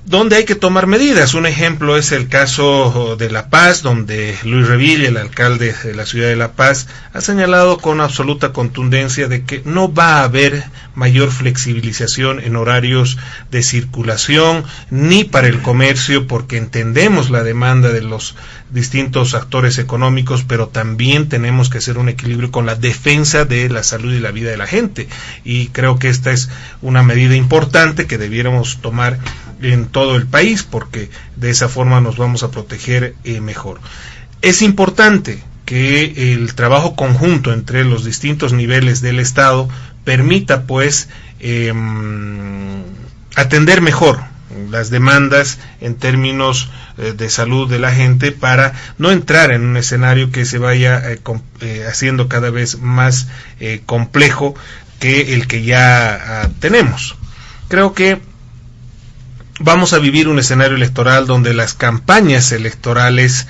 donde hay que tomar medidas. Un ejemplo es el caso de La Paz, donde Luis Revilla, el alcalde de la ciudad de La Paz, ha señalado con absoluta contundencia de que no va a haber mayor flexibilización en horarios de circulación ni para el comercio, porque entendemos la demanda de los distintos actores económicos, pero también tenemos que hacer un equilibrio con la defensa de la salud y la vida de la gente, y creo que esta es una medida importante que debiéramos tomar en todo el país, porque de esa forma nos vamos a proteger mejor. Es importante que el trabajo conjunto entre los distintos niveles del Estado permita pues atender mejor las demandas en términos de salud de la gente, para no entrar en un escenario que se vaya haciendo cada vez más complejo que el que ya tenemos. Creo que vamos a vivir un escenario electoral donde las campañas electorales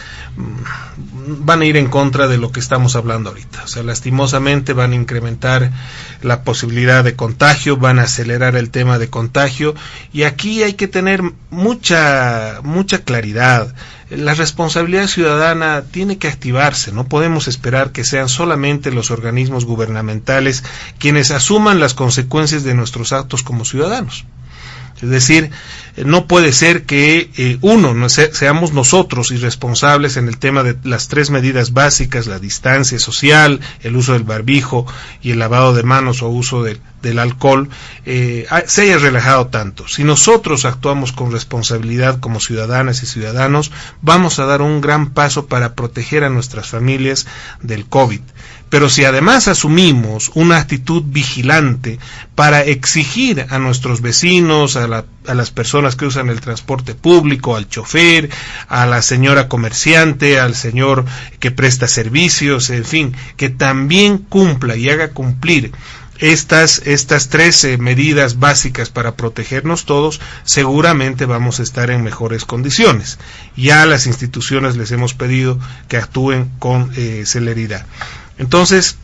van a ir en contra de lo que estamos hablando ahorita. O sea, lastimosamente van a incrementar la posibilidad de contagio, van a acelerar el tema de contagio, y aquí hay que tener mucha claridad. La responsabilidad ciudadana tiene que activarse, no podemos esperar que sean solamente los organismos gubernamentales quienes asuman las consecuencias de nuestros actos como ciudadanos. Es decir, no puede ser que seamos nosotros irresponsables en el tema de las 3 medidas básicas: la distancia social, el uso del barbijo y el lavado de manos o uso del alcohol, se haya relajado tanto. Si nosotros actuamos con responsabilidad como ciudadanas y ciudadanos, vamos a dar un gran paso para proteger a nuestras familias del COVID. Pero si además asumimos una actitud vigilante para exigir a nuestros vecinos, a las personas que usan el transporte público, al chofer, a la señora comerciante, al señor que presta servicios, en fin, que también cumpla y haga cumplir estas 3 medidas básicas para protegernos todos, seguramente vamos a estar en mejores condiciones. Ya a las instituciones les hemos pedido que actúen con celeridad. Entonces,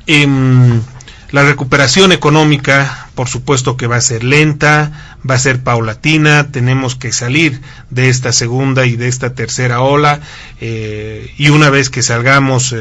la recuperación económica, por supuesto que va a ser lenta, va a ser paulatina. Tenemos que salir de esta segunda y de esta tercera ola, y una vez que salgamos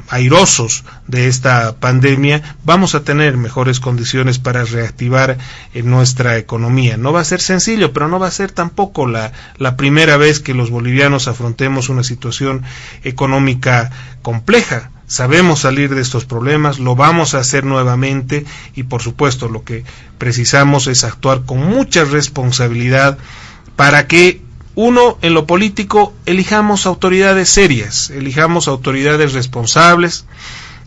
airosos de esta pandemia, vamos a tener mejores condiciones para reactivar nuestra economía. No va a ser sencillo, pero no va a ser tampoco la primera vez que los bolivianos afrontemos una situación económica compleja. Sabemos salir de estos problemas, lo vamos a hacer nuevamente, y por supuesto lo que precisamos es actuar con mucha responsabilidad para que, en lo político, elijamos autoridades serias, elijamos autoridades responsables,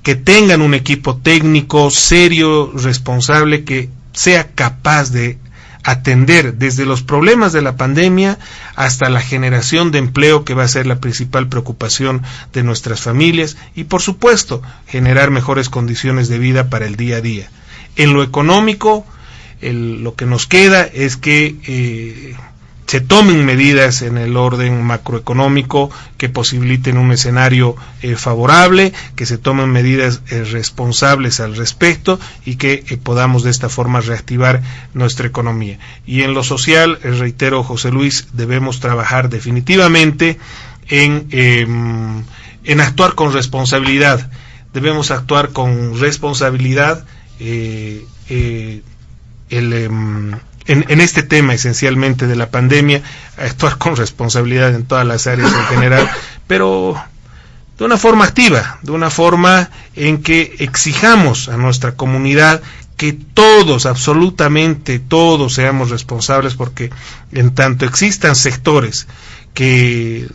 que tengan un equipo técnico serio, responsable, que sea capaz de atender desde los problemas de la pandemia hasta la generación de empleo, que va a ser la principal preocupación de nuestras familias, y por supuesto generar mejores condiciones de vida para el día a día. En lo económico, lo que nos queda es que se tomen medidas en el orden macroeconómico que posibiliten un escenario favorable, que se tomen medidas responsables al respecto, y que podamos de esta forma reactivar nuestra economía. Y en lo social, reitero, José Luis, debemos trabajar definitivamente en actuar con responsabilidad. Debemos actuar con responsabilidad en este tema esencialmente de la pandemia, actuar con responsabilidad en todas las áreas en general, pero de una forma activa, de una forma en que exijamos a nuestra comunidad que todos, absolutamente todos, seamos responsables, porque en tanto existan sectores que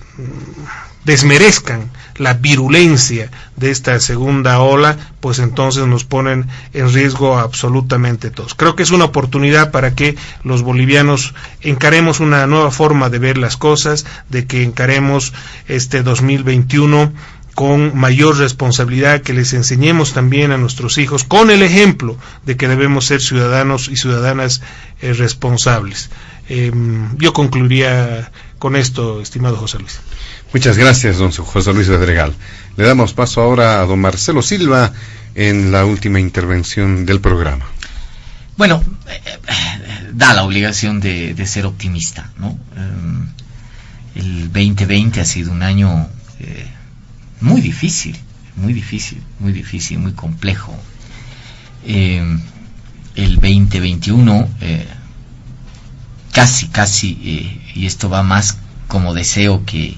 desmerezcan la virulencia de esta segunda ola, pues entonces nos ponen en riesgo absolutamente todos. Creo que es una oportunidad para que los bolivianos encaremos una nueva forma de ver las cosas, de que encaremos este 2021 con mayor responsabilidad, que les enseñemos también a nuestros hijos con el ejemplo de que debemos ser ciudadanos y ciudadanas responsables. Yo concluiría con esto, estimado José Luis. Muchas gracias, don José Luis Bedregal. Le damos paso ahora a don Marcelo Silva en la última intervención del programa. Bueno, da la obligación de ser optimista, ¿no? El 2020 ha sido un año muy difícil, muy complejo. El 2021 casi, y esto va más como deseo que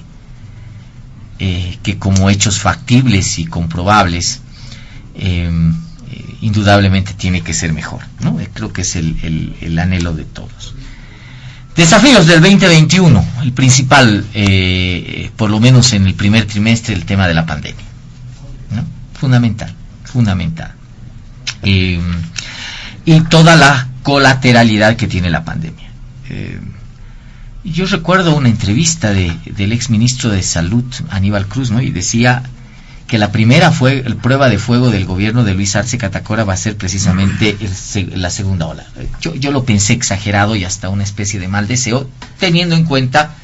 como hechos factibles y comprobables, indudablemente tiene que ser mejor, ¿no? Creo que es el anhelo de todos. Desafíos del 2021, el principal, por lo menos en el primer trimestre, el tema de la pandemia, ¿no? Fundamental. Y toda la colateralidad que tiene la pandemia. Yo recuerdo una entrevista del exministro de Salud, Aníbal Cruz, ¿no? Y decía que la primera prueba de fuego del gobierno de Luis Arce Catacora va a ser precisamente la segunda ola. Yo lo pensé exagerado y hasta una especie de mal deseo, teniendo en cuenta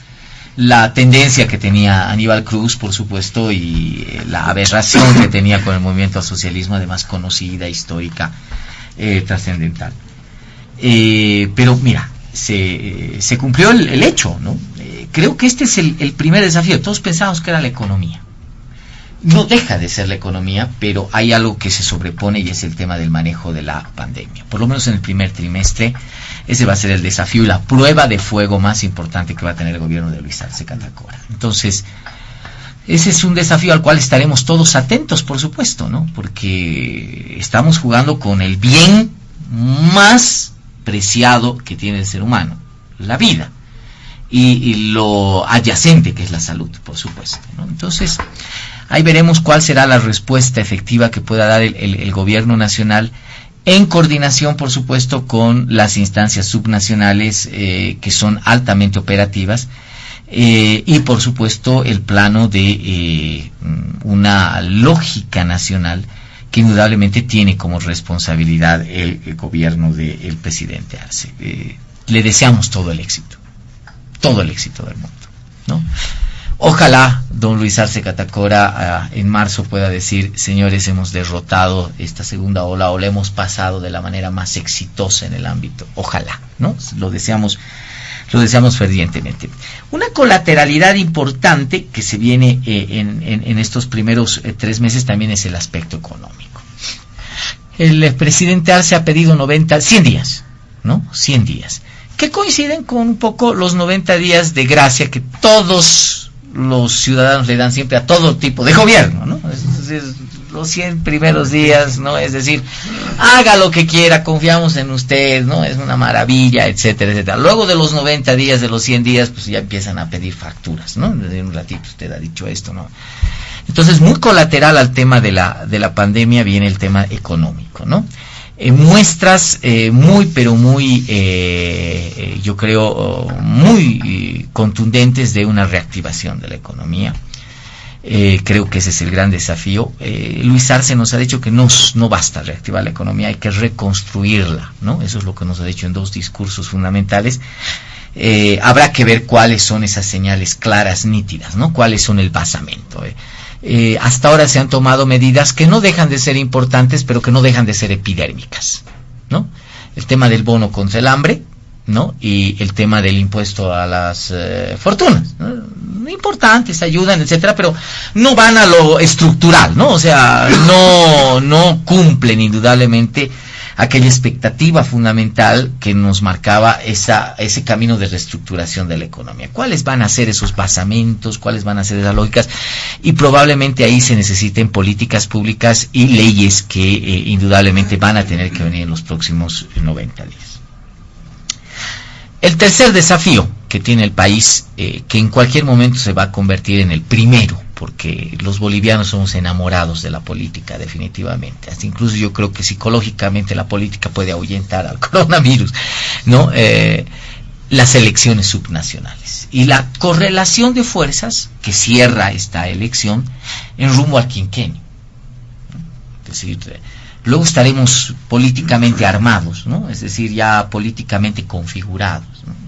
la tendencia que tenía Aníbal Cruz, por supuesto, y la aberración que tenía con el movimiento al socialismo, además conocida, histórica, trascendental. Pero mira, se cumplió el hecho, ¿no? Creo que este es el primer desafío. Todos pensábamos que era la economía. No deja de ser la economía, pero hay algo que se sobrepone y es el tema del manejo de la pandemia. Por lo menos en el primer trimestre, ese va a ser el desafío y la prueba de fuego más importante que va a tener el gobierno de Luis Arce Catacora. Entonces, ese es un desafío al cual estaremos todos atentos, por supuesto, ¿no? Porque estamos jugando con el bien más preciado que tiene el ser humano, la vida, y lo adyacente que es la salud, por supuesto, ¿no? Entonces, ahí veremos cuál será la respuesta efectiva que pueda dar el gobierno nacional, en coordinación, por supuesto, con las instancias subnacionales que son altamente operativas, y por supuesto el plano de una lógica nacional que indudablemente tiene como responsabilidad el gobierno del presidente Arce. Le deseamos todo el éxito del mundo, ¿no? Ojalá don Luis Arce Catacora en marzo pueda decir: señores, hemos derrotado esta segunda ola o la hemos pasado de la manera más exitosa en el ámbito. Ojalá, ¿no? Lo deseamos fervientemente. Una colateralidad importante que se viene en estos primeros 3 meses también es el aspecto económico. El presidente Arce ha pedido 100 días, ¿no? 100 días, que coinciden con un poco los 90 días de gracia que todos los ciudadanos le dan siempre a todo tipo de gobierno, ¿no? Es decir, los 100 primeros días, ¿no? Es decir, haga lo que quiera, confiamos en usted, ¿no? Es una maravilla, etcétera, etcétera. Luego de los 90 días, de los 100 días, pues ya empiezan a pedir facturas, ¿no? Desde un ratito usted ha dicho esto, ¿no? Entonces, muy colateral al tema de la pandemia viene el tema económico, ¿no? Muestras muy, pero muy, yo creo, muy contundentes de una reactivación de la economía. Creo que ese es el gran desafío. Luis Arce nos ha dicho que no basta reactivar la economía, hay que reconstruirla, ¿no? Eso es lo que nos ha dicho en 2 discursos fundamentales. Habrá que ver cuáles son esas señales claras, nítidas, ¿no? Cuáles son el basamento. Hasta ahora se han tomado medidas que no dejan de ser importantes, pero que no dejan de ser epidérmicas, ¿no? El tema del bono contra el hambre, ¿no? Y el tema del impuesto a las fortunas, ¿no? Importantes, ayudan, etcétera, pero no van a lo estructural, ¿no? O sea, no cumplen indudablemente aquella expectativa fundamental que nos marcaba ese camino de reestructuración de la economía. ¿Cuáles van a ser esos basamentos? ¿Cuáles van a ser esas lógicas? Y probablemente ahí se necesiten políticas públicas y leyes que indudablemente van a tener que venir en los próximos 90 días. El tercer desafío que tiene el país, que en cualquier momento se va a convertir en el primero, porque los bolivianos somos enamorados de la política, definitivamente. Hasta incluso yo creo que psicológicamente la política puede ahuyentar al coronavirus, ¿no? Las elecciones subnacionales y la correlación de fuerzas que cierra esta elección en rumbo al quinquenio. Es decir, luego estaremos políticamente armados, ¿no? Es decir, ya políticamente configurados, ¿no?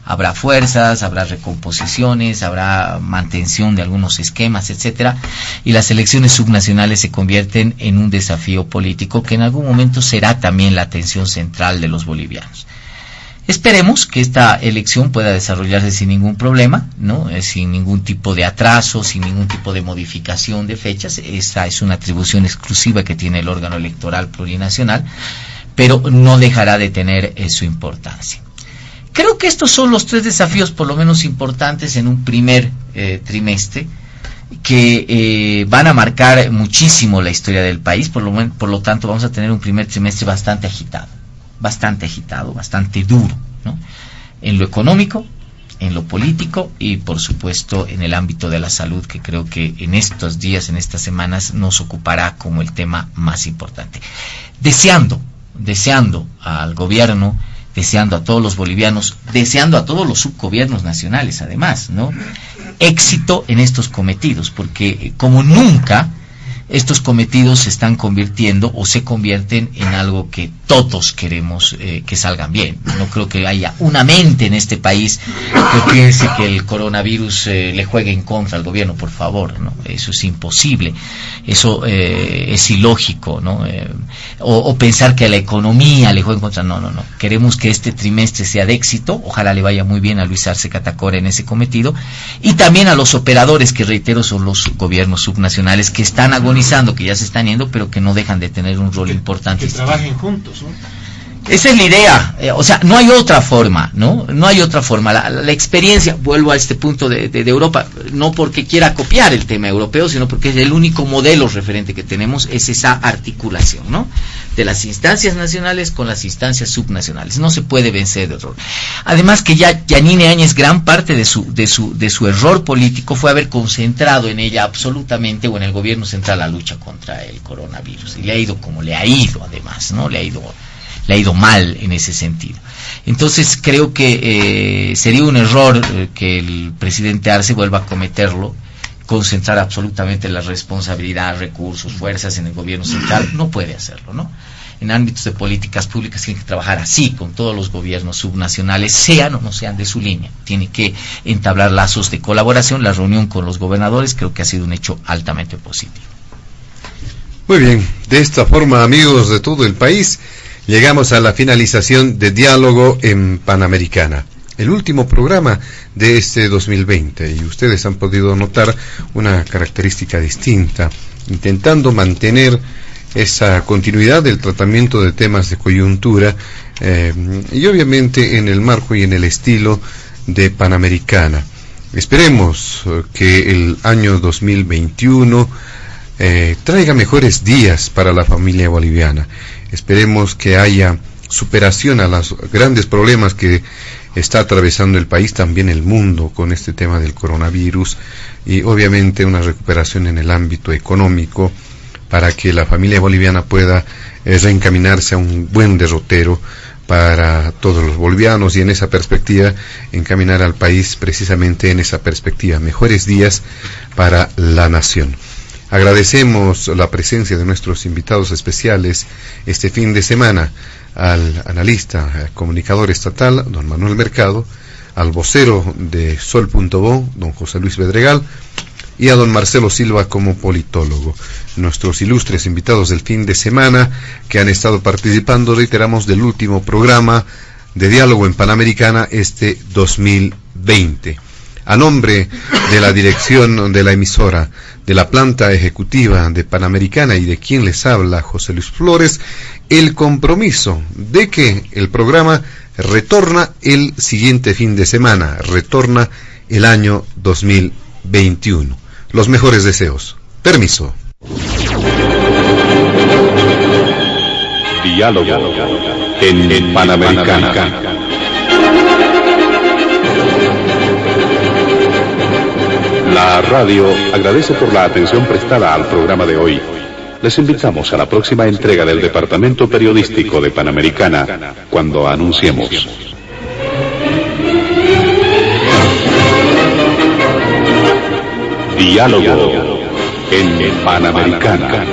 Habrá fuerzas, habrá recomposiciones, habrá mantención de algunos esquemas, etcétera, y las elecciones subnacionales se convierten en un desafío político que en algún momento será también la atención central de los bolivianos. Esperemos que esta elección pueda desarrollarse sin ningún problema, ¿no? Sin ningún tipo de atraso, sin ningún tipo de modificación de fechas. Esa es una atribución exclusiva que tiene el órgano electoral plurinacional, pero no dejará de tener su importancia. Creo que estos son los 3 desafíos por lo menos importantes en un primer trimestre que van a marcar muchísimo la historia del país. Por lo tanto vamos a tener un primer trimestre bastante agitado, bastante duro, ¿no? En lo económico, en lo político y por supuesto en el ámbito de la salud, que creo que en estos días, en estas semanas nos ocupará como el tema más importante. Deseando al gobierno, deseando a todos los bolivianos, deseando a todos los subgobiernos nacionales además, ¿no? Éxito en estos cometidos, porque como nunca estos cometidos se están convirtiendo o se convierten en algo que todos queremos que salgan bien. No creo que haya una mente en este país que piense que el coronavirus le juegue en contra al gobierno, por favor, ¿no? Eso es imposible, eso es ilógico, ¿no? O pensar que a la economía le juega en contra, no. Queremos que este trimestre sea de éxito, ojalá le vaya muy bien a Luis Arce Catacora en ese cometido, y también a los operadores, que reitero son los gobiernos subnacionales que están agonizando, que ya se están yendo, pero que no dejan de tener un rol importante. Que trabajen juntos, ¿no? Esa es la idea, o sea, no hay otra forma, ¿no? No hay otra forma. La experiencia, vuelvo a este punto de Europa, no porque quiera copiar el tema europeo, sino porque es el único modelo referente que tenemos, es esa articulación, ¿no? De las instancias nacionales con las instancias subnacionales. No se puede vencer de error. Además que ya Yanine Áñez, gran parte de su error político fue haber concentrado en ella absolutamente, o en el gobierno central, la lucha contra el coronavirus. Y le ha ido como le ha ido, además, ¿no? Le ha ido mal en ese sentido. Entonces creo que sería un error que el presidente Arce vuelva a cometerlo, concentrar absolutamente la responsabilidad, recursos, fuerzas en el gobierno central. No puede hacerlo, ¿no? En ámbitos de políticas públicas tiene que trabajar así con todos los gobiernos subnacionales, sean o no sean de su línea. Tiene que entablar lazos de colaboración. La reunión con los gobernadores creo que ha sido un hecho altamente positivo. Muy bien, de esta forma, amigos de todo el país, llegamos a la finalización de Diálogo en Panamericana, el último programa de este 2020, y ustedes han podido notar una característica distinta, intentando mantener esa continuidad del tratamiento de temas de coyuntura, y obviamente en el marco y en el estilo de Panamericana. Esperemos que el año 2021 traiga mejores días para la familia boliviana. Esperemos que haya superación a los grandes problemas que está atravesando el país, también el mundo, con este tema del coronavirus, y obviamente una recuperación en el ámbito económico para que la familia boliviana pueda reencaminarse a un buen derrotero para todos los bolivianos, y en esa perspectiva encaminar al país precisamente en esa perspectiva, mejores días para la nación. Agradecemos la presencia de nuestros invitados especiales este fin de semana, al analista, comunicador estatal, don Manuel Mercado, al vocero de Sol.bo, don José Luis Bedregal, y a don Marcelo Silva como politólogo. Nuestros ilustres invitados del fin de semana que han estado participando, reiteramos, del último programa de Diálogo en Panamericana este 2020. A nombre de la dirección de la emisora, de la planta ejecutiva de Panamericana y de quien les habla, José Luis Flores, el compromiso de que el programa retorna el siguiente fin de semana, retorna el año 2021. Los mejores deseos. Permiso. Diálogo en Panamericana. La radio agradece por la atención prestada al programa de hoy. Les invitamos a la próxima entrega del Departamento Periodístico de Panamericana, cuando anunciemos. Diálogo en Panamericana.